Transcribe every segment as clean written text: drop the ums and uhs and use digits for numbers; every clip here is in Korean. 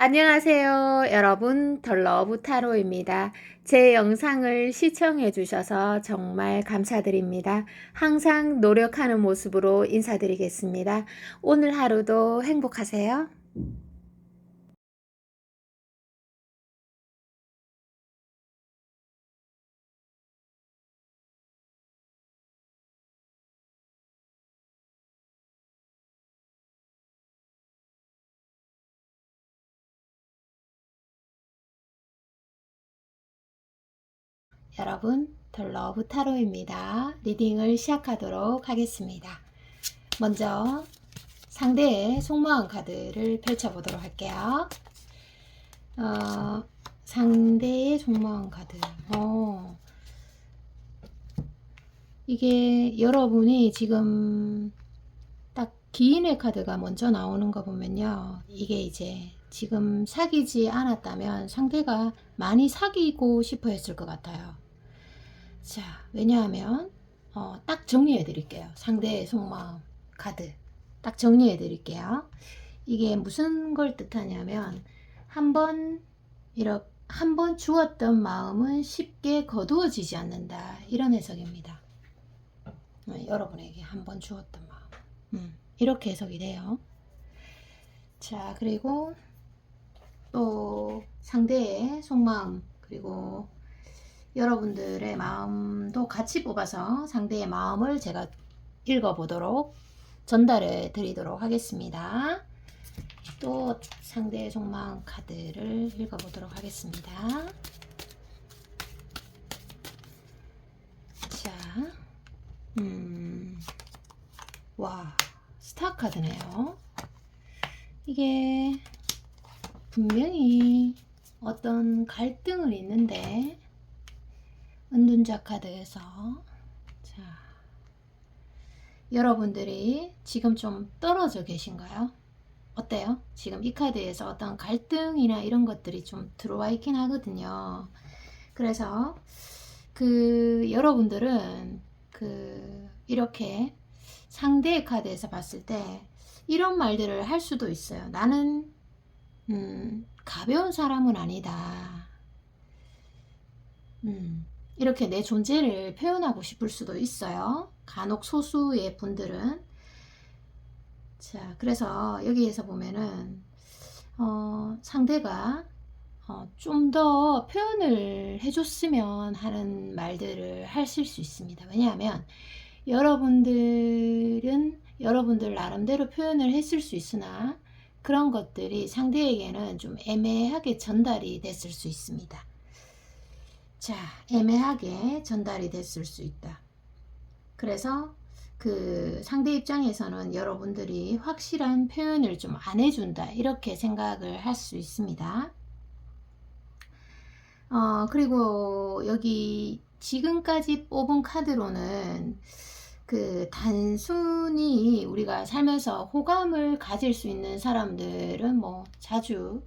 안녕하세요. 여러분, 덜러브 타로입니다. 제 영상을 시청해 주셔서 정말 감사드립니다. 항상 노력하는 모습으로 인사드리겠습니다. 오늘 하루도 행복하세요. 여러분, 덜러브 타로입니다. 리딩을 시작하도록 하겠습니다. 먼저 상대의 속마음 카드를 펼쳐보도록 할게요. 상대의 속마음 카드. 이게 여러분이 지금 딱 기인의 카드가 먼저 나오는 거 보면요. 이게 이제 지금 사귀지 않았다면 상대가 많이 사귀고 싶어 했을 것 같아요. 자, 왜냐하면 딱 정리해 드릴게요. 상대의 속마음 카드 딱 정리해 드릴게요. 이게 무슨 걸 뜻하냐면 한 번 주었던 마음은 쉽게 거두어지지 않는다, 이런 해석입니다. 여러분에게 한 번 주었던 마음, 이렇게 해석이 돼요. 자, 그리고 또 상대의 속마음, 그리고 여러분들의 마음도 같이 뽑아서 상대의 마음을 제가 읽어보도록 전달해 드리도록 하겠습니다. 또 상대의 속마음 카드를 읽어보도록 하겠습니다. 자, 와, 스타 카드네요. 이게 분명히 어떤 갈등은 있는데, 은둔자 카드에서, 자, 여러분들이 지금 좀 떨어져 계신가요? 어때요? 지금 이 카드에서 어떤 갈등이나 이런 것들이 좀 들어와 있긴 하거든요. 그래서 여러분들은 이렇게 상대의 카드에서 봤을 때 이런 말들을 할 수도 있어요. 나는 가벼운 사람은 아니다. 이렇게 내 존재를 표현하고 싶을 수도 있어요. 간혹 소수의 분들은. 자, 그래서 여기에서 보면은 상대가 좀 더 표현을 해줬으면 하는 말들을 하실 수 있습니다. 왜냐하면 여러분들은 여러분들 나름대로 표현을 했을 수 있으나 그런 것들이 상대에게는 좀 애매하게 전달이 됐을 수 있습니다. 자, 애매하게 전달이 됐을 수 있다. 그래서 상대 입장에서는 여러분들이 확실한 표현을 좀 안 해준다, 이렇게 생각을 할 수 있습니다. 그리고 여기 지금까지 뽑은 카드로는 단순히 우리가 살면서 호감을 가질 수 있는 사람들은 뭐 자주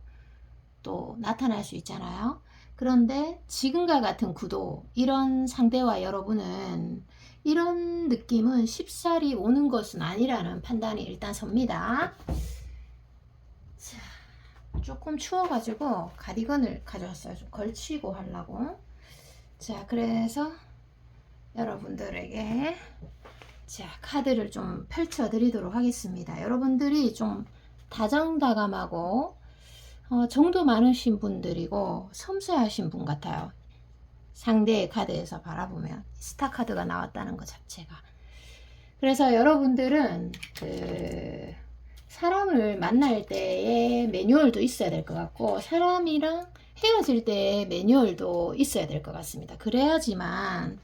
또 나타날 수 있잖아요. 그런데 지금과 같은 구도, 이런 상대와 여러분은 이런 느낌은 쉽사리 오는 것은 아니라는 판단이 일단 섭니다. 자, 조금 추워가지고 가디건을 가져왔어요. 좀 걸치고 하려고. 자, 그래서 여러분들에게 자, 카드를 좀 펼쳐 드리도록 하겠습니다. 여러분들이 좀 다정다감하고 정도 많으신 분들이고 섬세하신 분 같아요. 상대의 카드에서 바라보면 스타 카드가 나왔다는 것 자체가. 그래서 여러분들은 사람을 만날 때의 매뉴얼도 있어야 될 것 같고, 사람이랑 헤어질 때의 매뉴얼도 있어야 될 것 같습니다. 그래야지만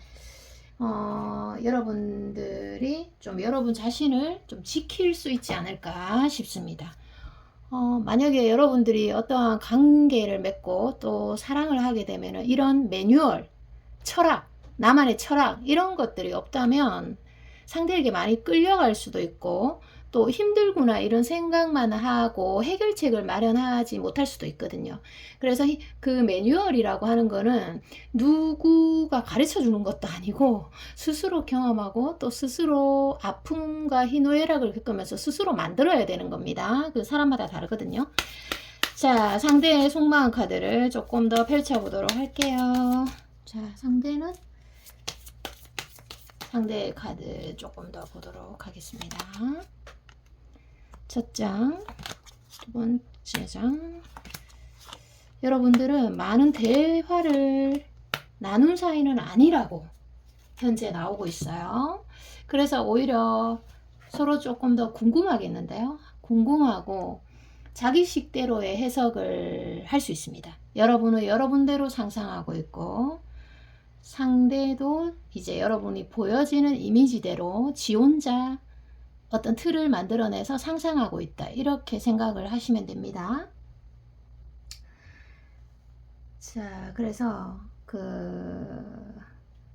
여러분들이 좀 여러분 자신을 좀 지킬 수 있지 않을까 싶습니다. 만약에 여러분들이 어떠한 관계를 맺고 또 사랑을 하게 되면 이런 매뉴얼, 철학, 나만의 철학, 이런 것들이 없다면 상대에게 많이 끌려갈 수도 있고, 또 힘들구나 이런 생각만 하고 해결책을 마련하지 못할 수도 있거든요. 그래서 그 매뉴얼이라고 하는 거는 누구가 가르쳐 주는 것도 아니고 스스로 경험하고 또 스스로 아픔과 희노애락을 겪으면서 스스로 만들어야 되는 겁니다. 그 사람마다 다르거든요. 자, 상대의 속마음 카드를 조금 더 펼쳐보도록 할게요. 자, 상대의 카드 조금 더 보도록 하겠습니다. 첫 장, 두 번째 장. 여러분들은 많은 대화를 나눈 사이는 아니라고 현재 나오고 있어요. 그래서 오히려 서로 조금 더 궁금하겠는데요. 궁금하고 자기식대로의 해석을 할 수 있습니다. 여러분은 여러분대로 상상하고 있고 상대도 이제 여러분이 보여지는 이미지대로 지 혼자 어떤 틀을 만들어내서 상상하고 있다. 이렇게 생각을 하시면 됩니다. 자, 그래서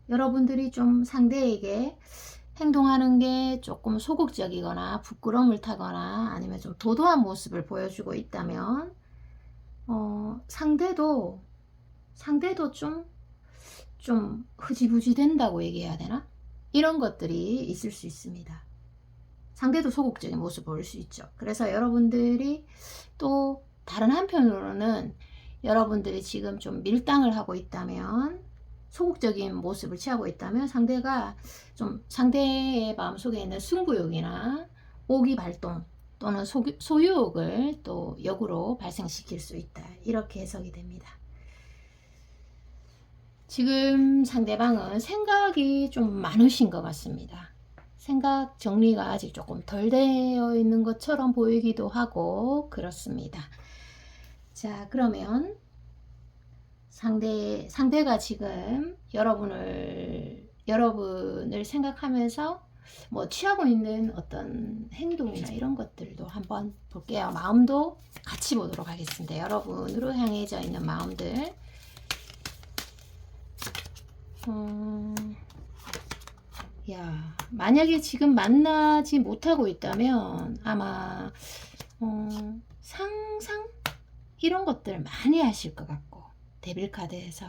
여러분들이 좀 상대에게 행동하는 게 조금 소극적이거나 부끄러움을 타거나 아니면 좀 도도한 모습을 보여주고 있다면 상대도 좀 흐지부지 된다고 얘기해야 되나? 이런 것들이 있을 수 있습니다. 상대도 소극적인 모습을 보일 수 있죠. 그래서 여러분들이 또 다른 한편으로는 여러분들이 지금 좀 밀당을 하고 있다면 소극적인 모습을 취하고 있다면 상대가 좀 상대의 마음속에 있는 승부욕이나 오기 발동 또는 소유욕을 또 역으로 발생시킬 수 있다. 이렇게 해석이 됩니다. 지금 상대방은 생각이 좀 많으신 것 같습니다. 생각 정리가 아직 조금 덜 되어 있는 것처럼 보이기도 하고 그렇습니다. 자, 그러면 상대가 지금 여러분을 생각하면서 뭐 취하고 있는 어떤 행동이나 이런 것들도 한번 볼게요. 마음도 같이 보도록 하겠습니다. 여러분으로 향해져 있는 마음들. 만약에 지금 만나지 못하고 있다면 아마 상상 이런 것들 많이 하실 것 같고 데빌 카드에서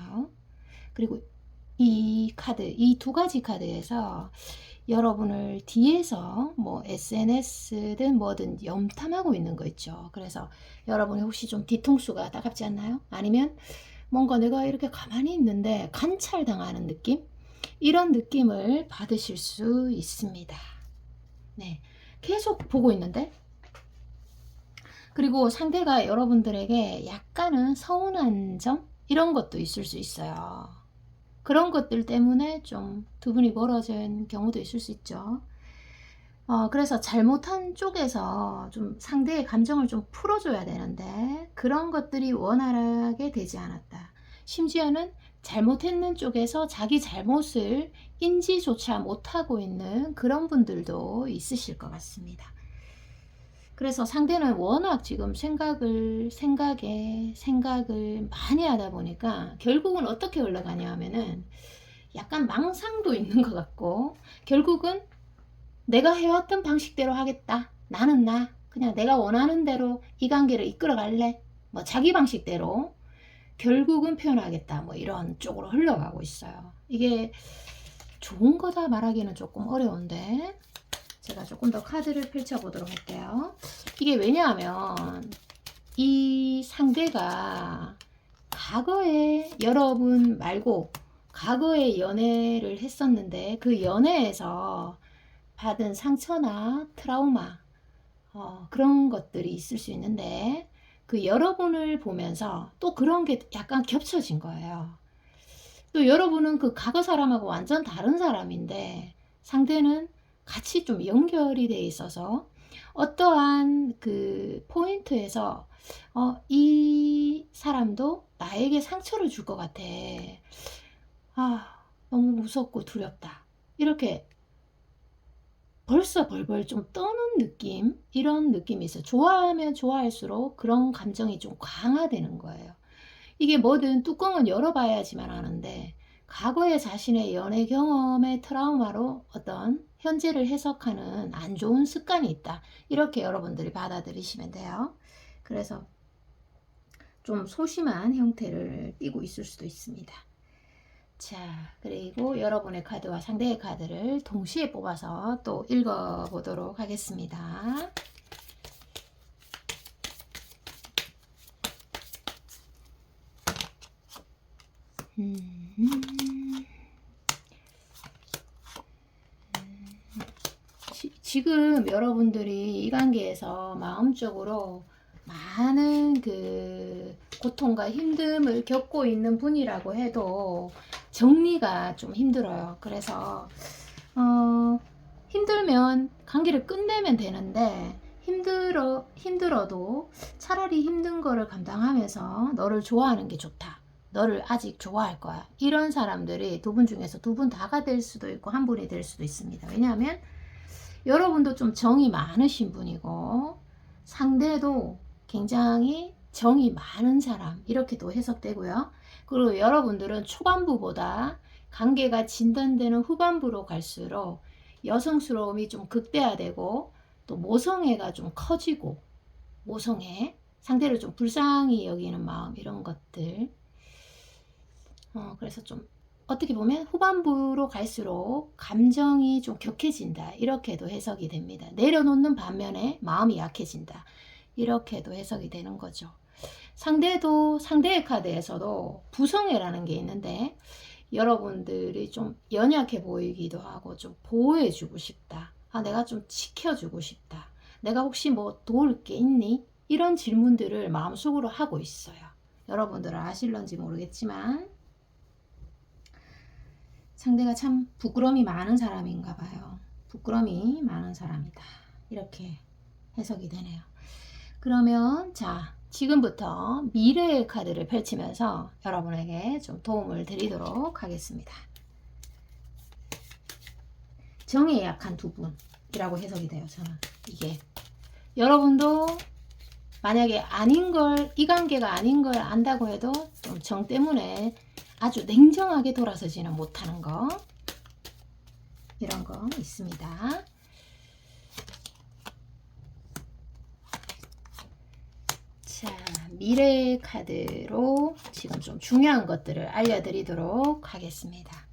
그리고 이 두 가지 카드에서 여러분을 뒤에서 뭐 SNS든 뭐든 염탐하고 있는 거 있죠. 그래서 여러분이 혹시 좀 뒤통수가 따갑지 않나요? 아니면 뭔가 내가 이렇게 가만히 있는데 관찰당하는 느낌? 이런 느낌을 받으실 수 있습니다. 네, 계속 보고 있는데 그리고 상대가 여러분들에게 약간은 서운한 점 이런 것도 있을 수 있어요. 그런 것들 때문에 좀 두 분이 멀어진 경우도 있을 수 있죠. 그래서 잘못한 쪽에서 좀 상대의 감정을 좀 풀어줘야 되는데 그런 것들이 원활하게 되지 않았다. 심지어는 잘못했는 쪽에서 자기 잘못을 인지조차 못하고 있는 그런 분들도 있으실 것 같습니다. 그래서 상대는 워낙 지금 생각을 많이 하다 보니까 결국은 어떻게 흘러가냐 하면은 약간 망상도 있는 것 같고 결국은 내가 해왔던 방식대로 하겠다. 나는 그냥 내가 원하는 대로 이 관계를 이끌어 갈래. 뭐 자기 방식대로 결국은 표현하겠다. 뭐 이런 쪽으로 흘러가고 있어요. 이게 좋은 거다 말하기는 조금 어려운데 제가 조금 더 카드를 펼쳐보도록 할게요. 이게 왜냐하면 이 상대가 과거에 여러분 말고 과거에 연애를 했었는데 그 연애에서 받은 상처나 트라우마 그런 것들이 있을 수 있는데 그 여러분을 보면서 또 그런 게 약간 겹쳐진 거예요. 또 여러분은 그 과거 사람하고 완전 다른 사람인데 상대는 같이 좀 연결이 돼 있어서 어떠한 그 포인트에서 이 사람도 나에게 상처를 줄 것 같아. 너무 무섭고 두렵다. 이렇게 벌써 벌벌 좀 떠는 느낌, 이런 느낌이 있어요. 좋아하면 좋아할수록 그런 감정이 좀 강화되는 거예요. 이게 뭐든 뚜껑은 열어봐야지만 하는데 과거의 자신의 연애 경험의 트라우마로 어떤 현재를 해석하는 안 좋은 습관이 있다. 이렇게 여러분들이 받아들이시면 돼요. 그래서 좀 소심한 형태를 띠고 있을 수도 있습니다. 자, 그리고 여러분의 카드와 상대의 카드를 동시에 뽑아서 또 읽어보도록 하겠습니다. 지금 여러분들이 이 관계에서 마음적으로 많은 그 고통과 힘듦을 겪고 있는 분이라고 해도 정리가 좀 힘들어요. 그래서 힘들면 관계를 끝내면 되는데 힘들어도 차라리 힘든 거를 감당하면서 너를 좋아하는 게 좋다. 너를 아직 좋아할 거야. 이런 사람들이 두 분 중에서 두 분 다가 될 수도 있고 한 분이 될 수도 있습니다. 왜냐하면 여러분도 좀 정이 많으신 분이고 상대도 굉장히 정이 많은 사람 이렇게도 해석되고요. 그리고 여러분들은 초반부보다 관계가 진전되는 후반부로 갈수록 여성스러움이 좀 극대화되고 또 모성애가 좀 커지고 모성애 상대를 좀 불쌍히 여기는 마음 이런 것들 그래서 좀 어떻게 보면 후반부로 갈수록 감정이 좀 격해진다 이렇게도 해석이 됩니다. 내려놓는 반면에 마음이 약해진다 이렇게도 해석이 되는 거죠. 상대도 상대의 카드에서도 부성애라는 게 있는데 여러분들이 좀 연약해 보이기도 하고 좀 보호해주고 싶다. 내가 좀 지켜주고 싶다. 내가 혹시 뭐 도울 게 있니? 이런 질문들을 마음속으로 하고 있어요. 여러분들은 아실런지 모르겠지만 상대가 참 부끄러움이 많은 사람인가 봐요. 부끄러움이 많은 사람이다. 이렇게 해석이 되네요. 그러면 자 지금부터 미래의 카드를 펼치면서 여러분에게 좀 도움을 드리도록 하겠습니다. 정에 약한 두 분이라고 해석이 돼요. 저는 이게 여러분도 만약에 아닌 걸, 이 관계가 아닌 걸 안다고 해도 좀 정 때문에 아주 냉정하게 돌아서지는 못하는 거 이런 거 있습니다. 자, 미래 카드로 지금 좀 중요한 것들을 알려드리도록 하겠습니다.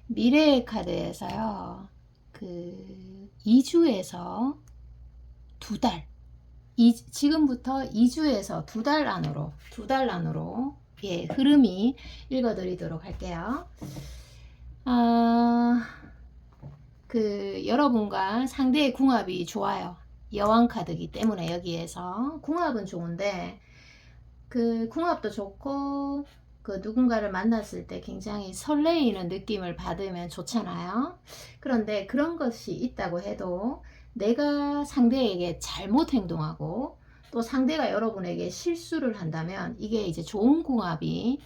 미래의 카드에서요, 그 2주에서 2달, 지금부터 2주에서 2달 안으로 예, 흐름이 읽어드리도록 할게요. 여러분과 상대의 궁합이 좋아요. 여왕 카드이기 때문에 여기에서 궁합은 좋은데 그 궁합도 좋고 그 누군가를 만났을 때 굉장히 설레이는 느낌을 받으면 좋잖아요. 그런데 그런 것이 있다고 해도 내가 상대에게 잘못 행동하고 또 상대가 여러분에게 실수를 한다면 이게 이제 좋은 궁합이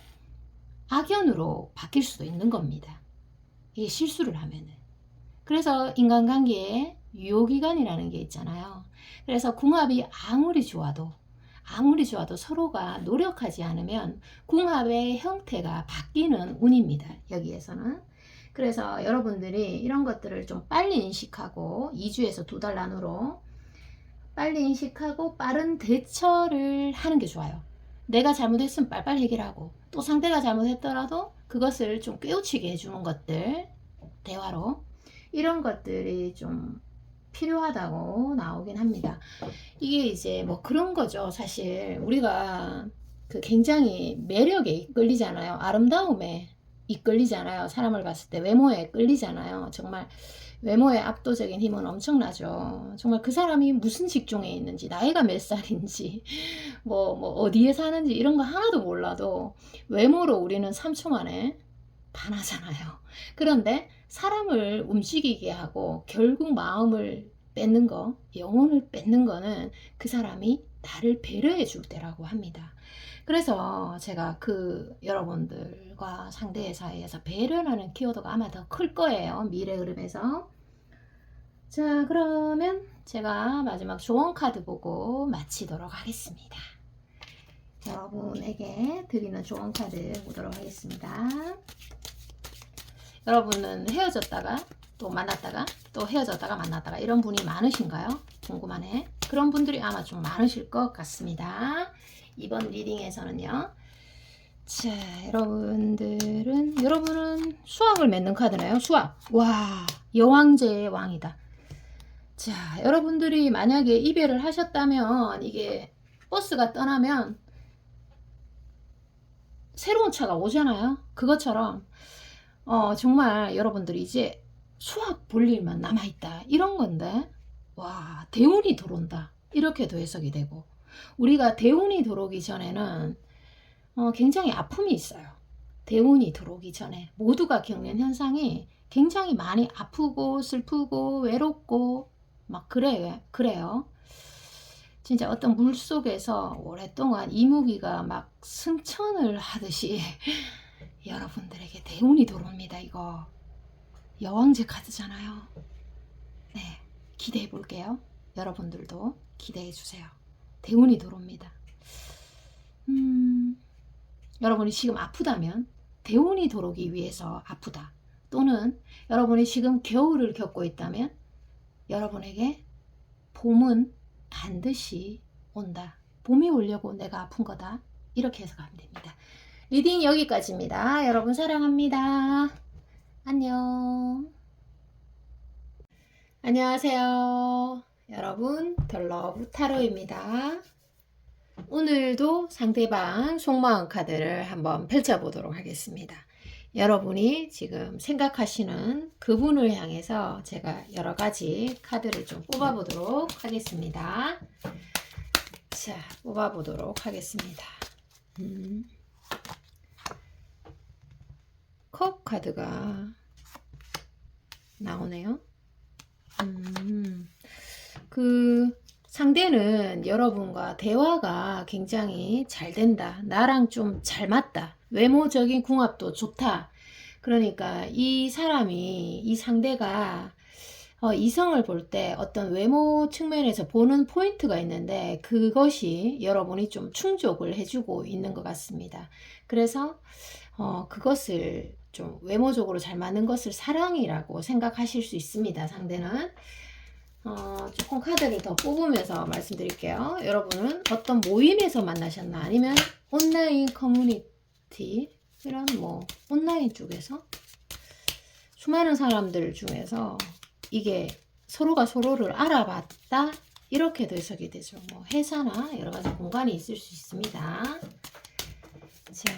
악연으로 바뀔 수도 있는 겁니다. 이게 실수를 하면은. 그래서 인간관계에 유효기간이라는 게 있잖아요. 그래서 궁합이 아무리 좋아도 서로가 노력하지 않으면 궁합의 형태가 바뀌는 운입니다. 여기에서는. 그래서 여러분들이 이런 것들을 좀 빨리 인식하고 2주에서 2달 안으로 빨리 인식하고 빠른 대처를 하는 게 좋아요. 내가 잘못했으면 빨리빨리 해결하고 또 상대가 잘못했더라도 그것을 좀 깨우치게 해주는 것들 대화로 이런 것들이 좀 필요하다고 나오긴 합니다. 이게 이제 뭐 그런 거죠. 사실 우리가 그 굉장히 매력에 이끌리잖아요. 아름다움에 이끌리잖아요. 사람을 봤을 때 외모에 끌리잖아요. 정말 외모의 압도적인 힘은 엄청나죠. 정말 그 사람이 무슨 직종에 있는지, 나이가 몇 살인지, 뭐 어디에 사는지 이런 거 하나도 몰라도 외모로 우리는 3초 만에 반하잖아요. 그런데 사람을 움직이게 하고 결국 마음을 뺏는 거, 영혼을 뺏는 거는 그 사람이 나를 배려해 줄 때라고 합니다. 그래서 제가 여러분들과 상대 사이에서 배려라는 키워드가 아마 더 클 거예요. 미래 흐름에서. 자, 그러면 제가 마지막 조언 카드 보고 마치도록 하겠습니다. 여러분에게 드리는 조언 카드 보도록 하겠습니다. 여러분은 헤어졌다가 또 만났다가 또 헤어졌다가 만났다가 이런 분이 많으신가요? 궁금하네. 그런 분들이 아마 좀 많으실 것 같습니다. 이번 리딩에서는요. 자, 여러분은 수학을 맺는 카드네요. 수학. 와, 여왕제의 왕이다. 자, 여러분들이 만약에 이별을 하셨다면 이게 버스가 떠나면 새로운 차가 오잖아요. 그것처럼 정말 여러분들이 이제 수학 볼 일만 남아있다 이런 건데, 와, 대운이 들어온다 이렇게도 해석이 되고, 우리가 대운이 들어오기 전에는 굉장히 아픔이 있어요. 대운이 들어오기 전에 모두가 겪는 현상이 굉장히 많이 아프고 슬프고 외롭고 막 그래요. 진짜 어떤 물 속에서 오랫동안 이무기가 막 승천을 하듯이 여러분들에게 대운이 들어옵니다. 이거 여왕제 카드잖아요. 네, 기대해 볼게요. 여러분들도 기대해 주세요. 대운이 들어옵니다. 여러분이 지금 아프다면 대운이 들어오기 위해서 아프다. 또는 여러분이 지금 겨울을 겪고 있다면 여러분에게 봄은 반드시 온다. 봄이 오려고 내가 아픈 거다. 이렇게 해석하면 됩니다. 리딩 여기까지입니다. 여러분 사랑합니다. 안녕. 안녕하세요. 여러분 덜러브 타로입니다. 오늘도 상대방 속마음 카드를 한번 펼쳐보도록 하겠습니다. 여러분이 지금 생각하시는 그분을 향해서 제가 여러 가지 카드를 좀 뽑아보도록 하겠습니다. 자, 뽑아보도록 하겠습니다. 컵 카드가 나오네요. 그 상대는 여러분과 대화가 굉장히 잘 된다. 나랑 좀 잘 맞다. 외모적인 궁합도 좋다. 그러니까 이 사람이, 이 상대가 이성을 볼 때 어떤 외모 측면에서 보는 포인트가 있는데 그것이 여러분이 좀 충족을 해주고 있는 것 같습니다. 그래서 그것을 좀 외모적으로 잘 맞는 것을 사랑이라고 생각하실 수 있습니다. 상대는. 조금 카드를 더 뽑으면서 말씀드릴게요. 여러분은 어떤 모임에서 만나셨나, 아니면 온라인 커뮤니티, 이런 뭐 온라인 쪽에서 수많은 사람들 중에서 이게 서로가 서로를 알아봤다, 이렇게도 해석이 되죠. 뭐 회사나 여러 가지 공간이 있을 수 있습니다. 자,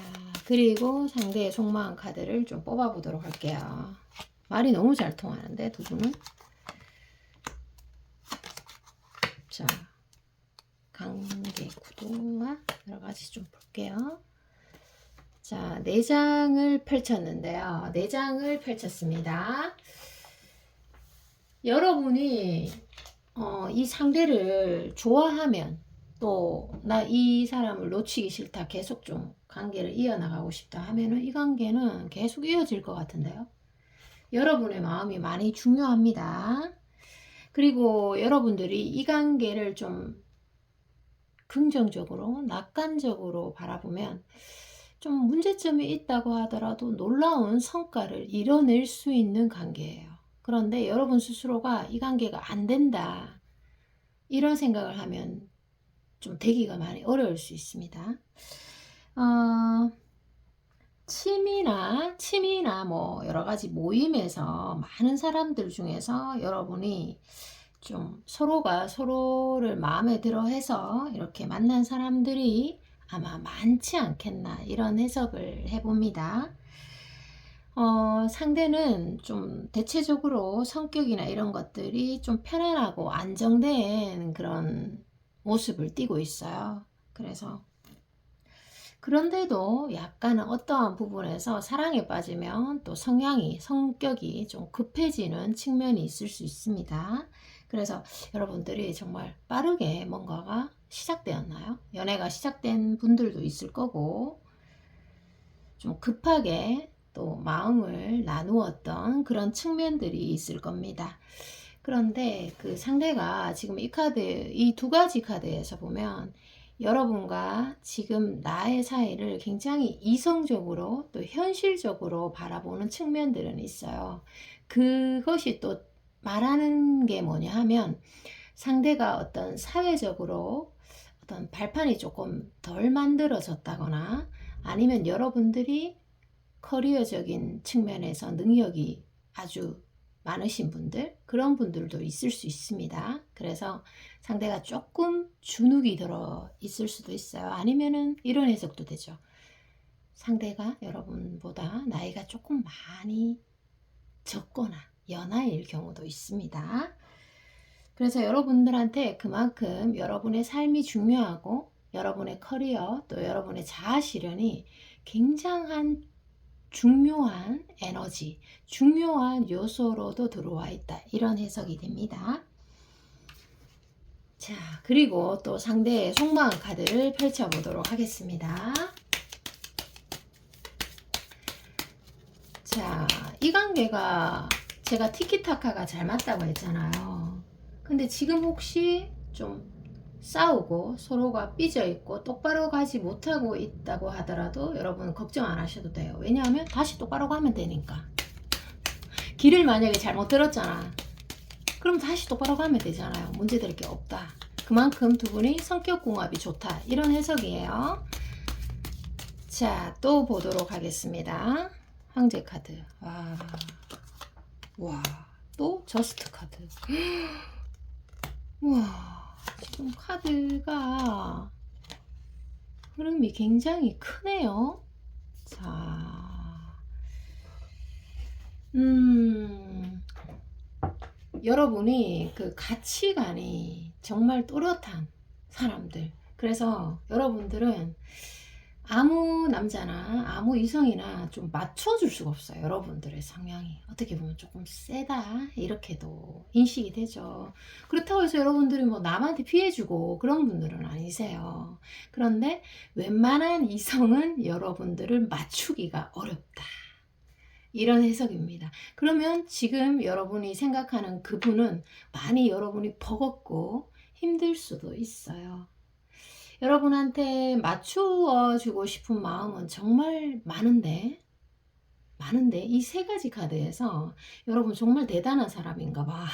그리고 상대의 속마음 카드를 좀 뽑아 보도록 할게요. 말이 너무 잘 통하는데 두 분은. 자, 관계 구도와 여러 가지 좀 볼게요. 자, 4장을 펼쳤는데요. 4장을 펼쳤습니다. 여러분이 이 상대를 좋아하면, 또 나 이 사람을 놓치기 싫다, 계속 좀 관계를 이어나가고 싶다 하면은 이 관계는 계속 이어질 것 같은데요. 여러분의 마음이 많이 중요합니다. 그리고 여러분들이 이 관계를 좀 긍정적으로, 낙관적으로 바라보면 좀 문제점이 있다고 하더라도 놀라운 성과를 이뤄낼 수 있는 관계예요. 그런데 여러분 스스로가 이 관계가 안 된다, 이런 생각을 하면 좀 되기가 많이 어려울 수 있습니다. 취미나 뭐 여러 가지 모임에서 많은 사람들 중에서 여러분이 좀 서로가 서로를 마음에 들어 해서 이렇게 만난 사람들이 아마 많지 않겠나, 이런 해석을 해봅니다. 상대는 좀 대체적으로 성격이나 이런 것들이 좀 편안하고 안정된 그런 모습을 띠고 있어요. 그래서 그런데도 약간은 어떠한 부분에서 사랑에 빠지면 또 성격이 좀 급해지는 측면이 있을 수 있습니다. 그래서 여러분들이 정말 빠르게 뭔가가 시작되었나요? 연애가 시작된 분들도 있을 거고, 좀 급하게 또 마음을 나누었던 그런 측면들이 있을 겁니다. 그런데 그 상대가 지금 이 두 가지 카드에서 보면 여러분과 지금 나의 사이를 굉장히 이성적으로 또 현실적으로 바라보는 측면들은 있어요. 그것이 또 말하는 게 뭐냐 하면, 상대가 어떤 사회적으로 어떤 발판이 조금 덜 만들어졌다거나, 아니면 여러분들이 커리어적인 측면에서 능력이 아주 많으신 분들, 그런 분들도 있을 수 있습니다. 그래서 상대가 조금 주눅이 들어 있을 수도 있어요. 아니면은 이런 해석도 되죠. 상대가 여러분보다 나이가 조금 많이 적거나 연하일 경우도 있습니다. 그래서 여러분들한테 그만큼 여러분의 삶이 중요하고 여러분의 커리어 또 여러분의 자아 실현이 굉장한 중요한 에너지, 중요한 요소로도 들어와 있다. 이런 해석이 됩니다. 자, 그리고 또 상대의 속마음 카드를 펼쳐보도록 하겠습니다. 자, 이 관계가 제가 티키타카가 잘 맞다고 했잖아요. 근데 지금 혹시 좀 싸우고 서로가 삐져 있고 똑바로 가지 못하고 있다고 하더라도 여러분 걱정 안 하셔도 돼요. 왜냐하면 다시 똑바로 가면 되니까. 길을 만약에 잘못 들었잖아. 그럼 다시 똑바로 가면 되잖아요. 문제될 게 없다. 그만큼 두 분이 성격 궁합이 좋다. 이런 해석이에요. 자, 또 보도록 하겠습니다. 황제 카드. 와, 또 저스트 카드. 와, 지금 카드가 흐름이 굉장히 크네요. 자, 여러분이 그 가치관이 정말 또렷한 사람들. 그래서 여러분들은 아무 남자나 아무 이성이나 좀 맞춰줄 수가 없어요. 여러분들의 성향이 어떻게 보면 조금 세다 이렇게도 인식이 되죠. 그렇다고 해서 여러분들이 뭐 남한테 피해주고 그런 분들은 아니세요. 그런데 웬만한 이성은 여러분들을 맞추기가 어렵다. 이런 해석입니다. 그러면 지금 여러분이 생각하는 그분은 많이 여러분이 버겁고 힘들 수도 있어요. 여러분한테 맞추어 주고 싶은 마음은 정말 많은데 이 세 가지 카드에서 여러분 정말 대단한 사람인가 봐.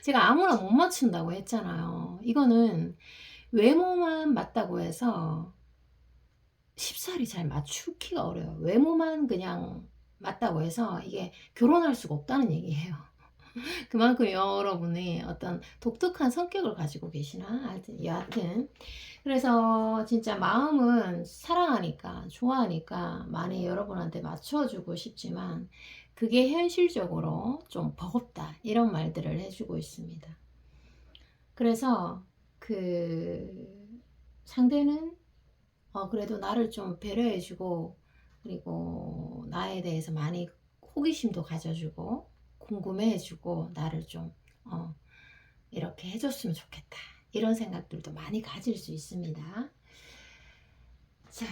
제가 아무나 못 맞춘다고 했잖아요. 이거는 외모만 맞다고 해서 쉽사리 잘 맞추기가 어려워요. 외모만 그냥 맞다고 해서 이게 결혼할 수가 없다는 얘기예요. 그만큼 여러분이 어떤 독특한 성격을 가지고 계시나 여하튼 그래서 진짜 마음은 사랑하니까 좋아하니까 많이 여러분한테 맞춰주고 싶지만 그게 현실적으로 좀 버겁다 이런 말들을 해주고 있습니다. 그래서 그 상대는 그래도 나를 좀 배려해주고 그리고 나에 대해서 많이 호기심도 가져주고 궁금해해주고 나를 좀 이렇게 해줬으면 좋겠다 이런 생각들도 많이 가질 수 있습니다. 자,